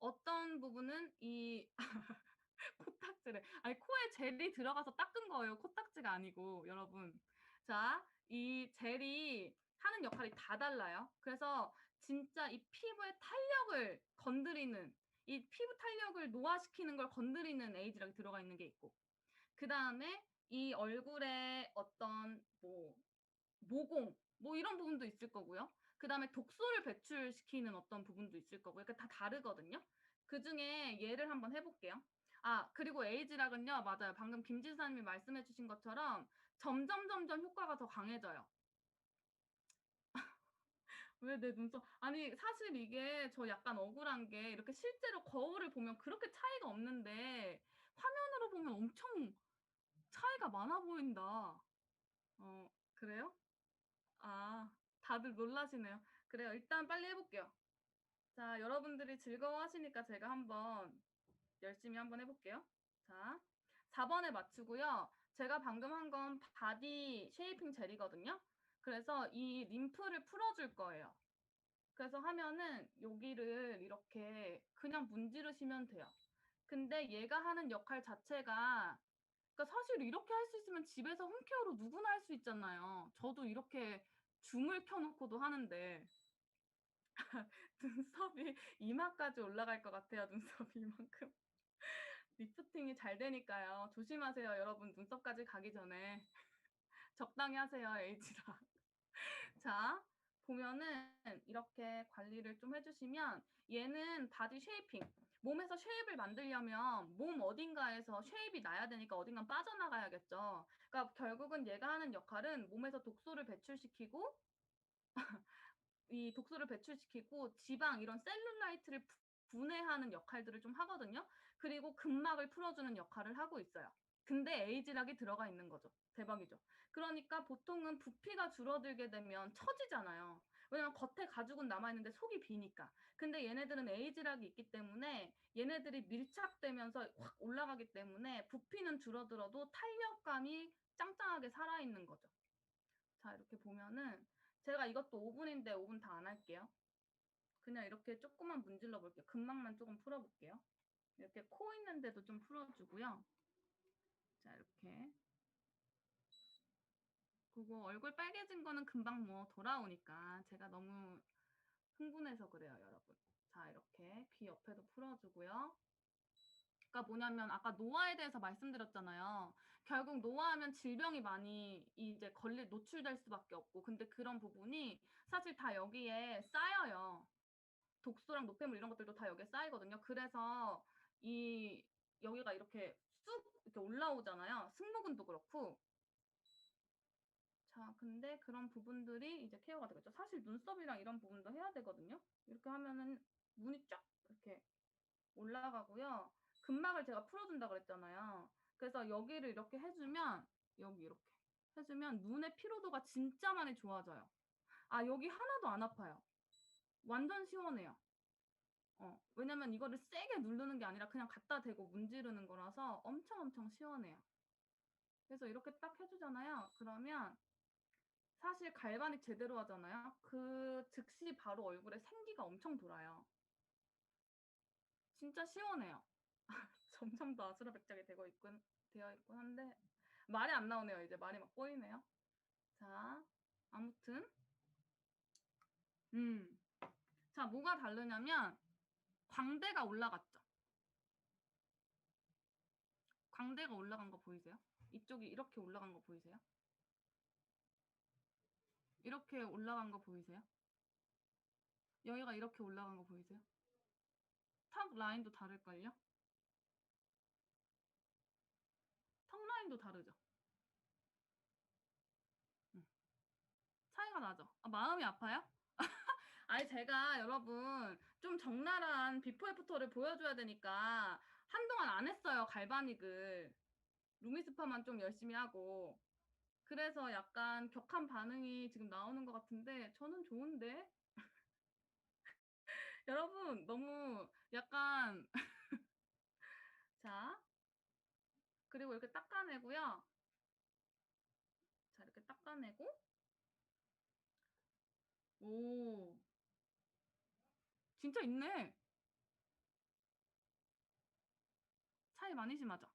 어떤 부분은 이 코딱지를 아니 코에 젤이 들어가서 닦은 거예요. 코딱지가 아니고 여러분. 자, 이 젤이 하는 역할이 다 달라요. 그래서 진짜 이 피부의 탄력을 건드리는 이 피부 탄력을 노화시키는 걸 건드리는 에이지락이 들어가 있는 게 있고 그 다음에 이 얼굴에 어떤 뭐 모공 뭐 이런 부분도 있을 거고요. 그 다음에 독소를 배출시키는 어떤 부분도 있을 거고요. 그러니까 다 다르거든요. 그 중에 예를 한번 해볼게요. 아, 그리고 에이지락은요, 맞아요. 방금 김지사님이 말씀해주신 것처럼 점점 효과가 더 강해져요. 왜 내 눈썹? 아니, 사실 이게 저 약간 억울한 게 이렇게 실제로 거울을 보면 그렇게 차이가 없는데 화면으로 보면 엄청 차이가 많아 보인다. 그래요? 아, 다들 놀라시네요. 그래요. 일단 빨리 해볼게요. 자, 여러분들이 즐거워하시니까 제가 한번 열심히 한번 해볼게요. 자, 4번에 맞추고요. 제가 방금 한 건 바디 쉐이핑 젤이거든요. 그래서 이 림프를 풀어줄 거예요. 그래서 하면은 여기를 이렇게 그냥 문지르시면 돼요. 근데 얘가 하는 역할 자체가 그러니까 사실 이렇게 할 수 있으면 집에서 홈케어로 누구나 할 수 있잖아요. 저도 이렇게 줌을 켜놓고도 하는데 눈썹이 이마까지 올라갈 것 같아요. 눈썹이 이만큼. 리프팅이 잘 되니까요. 조심하세요, 여러분. 눈썹까지 가기 전에. 적당히 하세요, 에이지라. 자, 보면은 이렇게 관리를 좀 해주시면 얘는 바디 쉐이핑. 몸에서 쉐입을 만들려면 몸 어딘가에서 쉐입이 나야 되니까 어딘가 빠져나가야겠죠. 그러니까 결국은 얘가 하는 역할은 몸에서 독소를 배출시키고 이 독소를 배출시키고 지방 이런 셀룰라이트를 분해하는 역할들을 좀 하거든요. 그리고 근막을 풀어주는 역할을 하고 있어요. 근데 에이지락이 들어가 있는 거죠. 대박이죠. 그러니까 보통은 부피가 줄어들게 되면 처지잖아요. 왜냐면 겉에 가죽은 남아있는데 속이 비니까. 근데 얘네들은 에이지락이 있기 때문에 얘네들이 밀착되면서 확 올라가기 때문에 부피는 줄어들어도 탄력감이 짱짱하게 살아있는 거죠. 자, 이렇게 보면은 제가 이것도 5분인데 5분 다 안 할게요. 그냥 이렇게 조금만 문질러 볼게요. 근막만 조금 풀어볼게요. 이렇게 코 있는데도 좀 풀어주고요. 자, 이렇게. 그리고 얼굴 빨개진 거는 금방 뭐 돌아오니까 제가 너무 흥분해서 그래요, 여러분. 자, 이렇게 귀 옆에도 풀어주고요. 그러니까 뭐냐면 아까 노화에 대해서 말씀드렸잖아요. 결국 노화하면 질병이 많이 이제 노출될 수밖에 없고 근데 그런 부분이 사실 다 여기에 쌓여요. 독소랑 노폐물 이런 것들도 다 여기에 쌓이거든요. 그래서 이 여기가 이렇게 쑥 이렇게 올라오잖아요. 승모근도 그렇고. 자, 근데 그런 부분들이 이제 케어가 되겠죠. 사실 눈썹이랑 이런 부분도 해야 되거든요. 이렇게 하면은 눈이 쫙 이렇게 올라가고요. 근막을 제가 풀어준다 그랬잖아요. 그래서 여기를 이렇게 해주면 여기 이렇게 해주면 눈의 피로도가 진짜 많이 좋아져요. 아, 여기 하나도 안 아파요. 완전 시원해요. 왜냐면 이거를 세게 누르는 게 아니라 그냥 갖다 대고 문지르는 거라서 엄청 시원해요. 그래서 이렇게 딱 해주잖아요. 그러면 사실 갈바닉 제대로 하잖아요. 그 즉시 바로 얼굴에 생기가 엄청 돌아요. 진짜 시원해요. 점점 더 아수라백작이 되어 있곤 한데 말이 안 나오네요. 이제 말이 막 꼬이네요. 자, 아무튼 자, 뭐가 다르냐면 광대가 올라갔죠. 광대가 올라간 거 보이세요? 이쪽이 이렇게 올라간 거 보이세요? 이렇게 올라간 거 보이세요? 여기가 이렇게 올라간 거 보이세요? 턱 라인도 다를걸요? 턱 라인도 다르죠? 차이가 나죠? 아, 마음이 아파요? 아니 제가 여러분 좀 적나라한 비포 애프터를 보여줘야 되니까 한동안 안 했어요 갈바닉을. 루미스파만 좀 열심히 하고. 그래서 약간 격한 반응이 지금 나오는 것 같은데 저는 좋은데? 여러분 너무 약간 자 그리고 이렇게 닦아내고요. 자 이렇게 닦아내고 오 진짜 있네. 차이 많이 심하죠?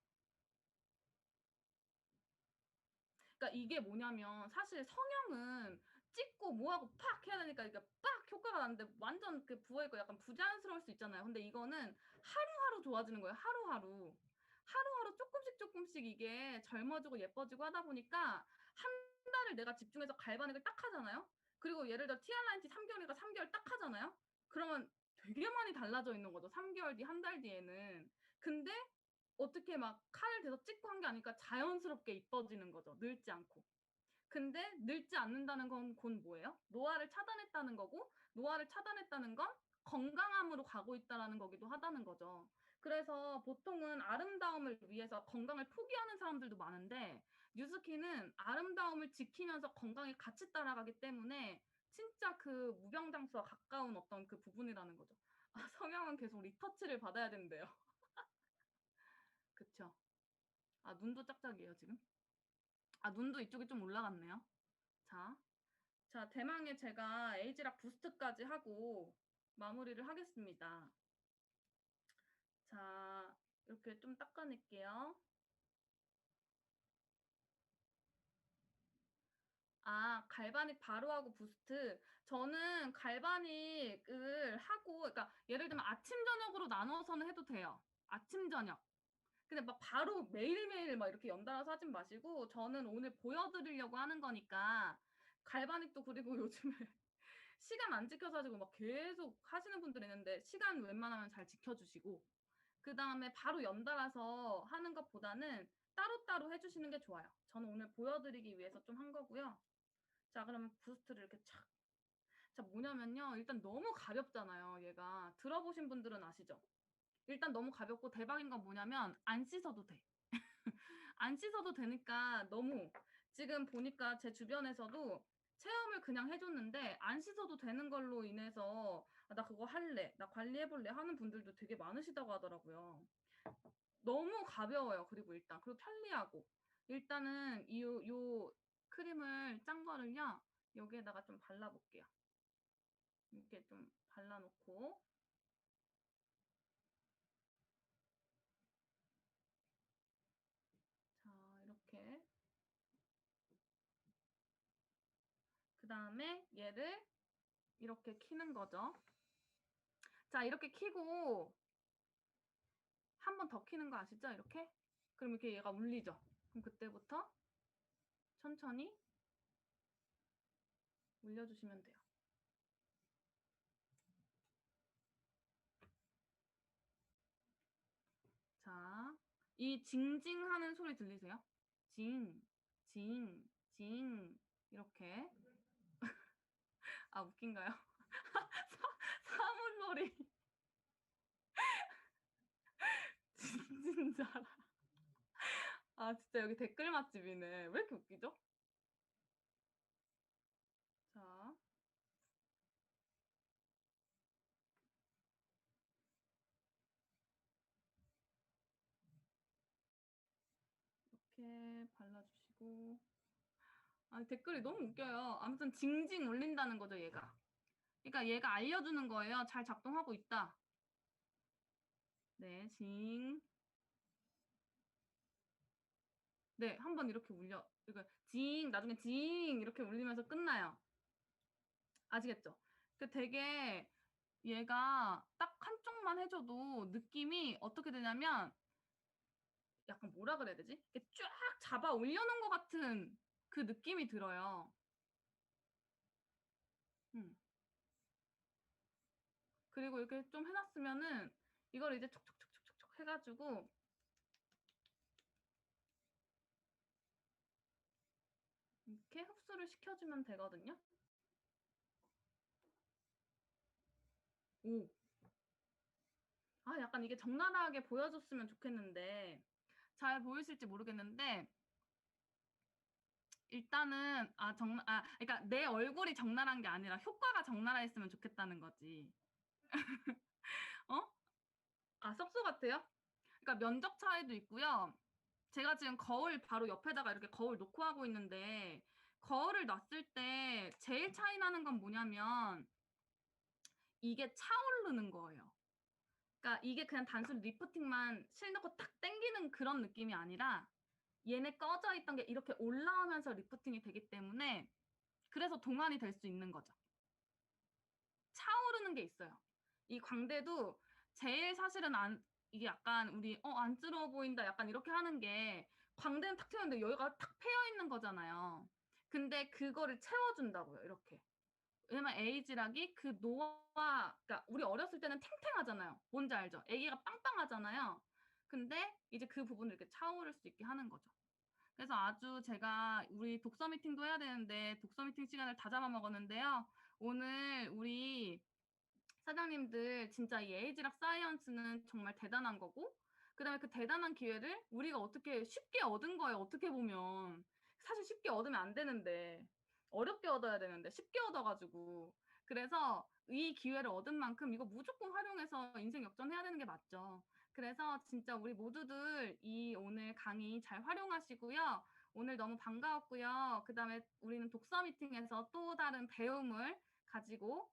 그러니까 이게 뭐냐면 사실 성형은 찍고 뭐하고 팍 해야 되니까 이게 빡 효과가 나는데 완전 그 부어있고 약간 부자연스러울 수 있잖아요. 근데 이거는 하루하루 좋아지는 거예요. 하루하루. 하루하루 조금씩 조금씩 이게 젊어지고 예뻐지고 하다 보니까 한 달을 내가 집중해서 갈바닉을 딱 하잖아요. 그리고 예를 들어 티알라인티 3개월이니까 3개월 딱 하잖아요. 그러면 되게 많이 달라져 있는 거죠. 3개월 뒤, 한 달 뒤에는. 근데 어떻게 막 칼을 대서 찍고 한 게 아니니까 자연스럽게 이뻐지는 거죠. 늙지 않고. 근데 늙지 않는다는 건 곧 뭐예요? 노화를 차단했다는 거고 노화를 차단했다는 건 건강함으로 가고 있다는 거기도 하다는 거죠. 그래서 보통은 아름다움을 위해서 건강을 포기하는 사람들도 많은데 뉴스킨은 아름다움을 지키면서 건강이 같이 따라가기 때문에 진짜 그 무병장수와 가까운 어떤 그 부분이라는 거죠. 아, 성형은 계속 리터치를 받아야 된대요. 그쵸? 아, 눈도 짝짝이에요, 지금. 아, 눈도 이쪽이 좀 올라갔네요. 자, 자, 대망의 제가 에이지락 부스트까지 하고 마무리를 하겠습니다. 자, 이렇게 좀 닦아낼게요. 아, 갈바닉 바로 하고 부스트. 저는 갈바닉을 하고, 그러니까 예를 들면 아침, 저녁으로 나눠서는 해도 돼요. 아침, 저녁. 근데 막 바로 매일매일 막 이렇게 연달아서 하진 마시고, 저는 오늘 보여드리려고 하는 거니까, 갈바닉도 그리고 요즘에 시간 안 지켜서 가지고 막 계속 하시는 분들 있는데, 시간 웬만하면 잘 지켜주시고, 그 다음에 바로 연달아서 하는 것보다는 따로따로 해주시는 게 좋아요. 저는 오늘 보여드리기 위해서 좀 한 거고요. 자, 그러면 부스트를 이렇게 착. 자, 뭐냐면요. 일단 너무 가볍잖아요, 얘가. 들어보신 분들은 아시죠? 일단 너무 가볍고 대박인 건 뭐냐면 안 씻어도 돼. 안 씻어도 되니까 너무 지금 보니까 제 주변에서도 체험을 그냥 해줬는데 안 씻어도 되는 걸로 인해서 아, 나 그거 할래, 나 관리해볼래 하는 분들도 되게 많으시다고 하더라고요. 너무 가벼워요. 그리고 편리하고 일단은 요 크림을 짠 거를요 여기에다가 좀 발라볼게요. 이렇게 좀 발라놓고 자 이렇게 그 다음에 얘를 이렇게 키는 거죠. 자 이렇게 키고 한 번 더 키는 거 아시죠? 이렇게 그럼 이렇게 얘가 울리죠. 그럼 그때부터 천천히 올려주시면 돼요. 자, 이 징징하는 소리 들리세요? 징, 징, 징 이렇게 아 웃긴가요? 사물놀이 진짜라. 아 진짜 여기 댓글 맛집이네. 왜 이렇게 웃기죠? 자, 이렇게 발라주시고 아 댓글이 너무 웃겨요. 아무튼 징징 울린다는 거죠 얘가. 그러니까 얘가 알려주는 거예요. 잘 작동하고 있다. 네, 징. 네, 한번 이렇게 울려. 이거 징, 나중에 징 이렇게 울리면서 끝나요. 아시겠죠? 그 되게 얘가 딱 한쪽만 해줘도 느낌이 어떻게 되냐면 약간 뭐라 그래야 되지? 이렇게 쫙 잡아 올려놓은 것 같은 그 느낌이 들어요. 음. 그리고 이렇게 좀 해놨으면은 이걸 이제 촉촉촉촉촉 해가지고 이렇게 흡수를 시켜주면 되거든요. 오. 아, 약간 이게 적나라하게 보여줬으면 좋겠는데 잘 보이실지 모르겠는데 일단은 그러니까 내 얼굴이 적나라한 게 아니라 효과가 적나라했으면 좋겠다는 거지. 어? 아, 썩소 같아요? 그러니까 면적 차이도 있고요. 제가 지금 거울 바로 옆에다가 이렇게 거울 놓고 하고 있는데 거울을 놨을 때 제일 차이 나는 건 뭐냐면 이게 차오르는 거예요. 그러니까 이게 그냥 단순 리프팅만 실 넣고 탁 당기는 그런 느낌이 아니라 얘네 꺼져 있던 게 이렇게 올라오면서 리프팅이 되기 때문에 그래서 동안이 될 수 있는 거죠. 차오르는 게 있어요. 이 광대도 제일 사실은 이게 약간 우리 안쓰러워 보인다 약간 이렇게 하는 게 광대는 탁 트였는데 여기가 탁 패여 있는 거잖아요. 근데 그거를 채워준다고요, 이렇게. 왜냐면 에이지락이 그 그러니까 우리 어렸을 때는 탱탱하잖아요. 뭔지 알죠? 애기가 빵빵하잖아요. 근데 이제 그 부분을 이렇게 차오를 수 있게 하는 거죠. 그래서 아주 제가 우리 독서 미팅도 해야 되는데 독서 미팅 시간을 다 잡아먹었는데요. 오늘 우리 사장님들 진짜 이 에이지락 사이언스는 정말 대단한 거고 그다음에 그 대단한 기회를 우리가 어떻게 쉽게 얻은 거예요. 어떻게 보면 사실 쉽게 얻으면 안 되는데 어렵게 얻어야 되는데 쉽게 얻어가지고 그래서 이 기회를 얻은 만큼 이거 무조건 활용해서 인생 역전해야 되는 게 맞죠. 그래서 진짜 우리 모두들 이 오늘 강의 잘 활용하시고요. 오늘 너무 반가웠고요. 그다음에 우리는 독서 미팅에서 또 다른 배움을 가지고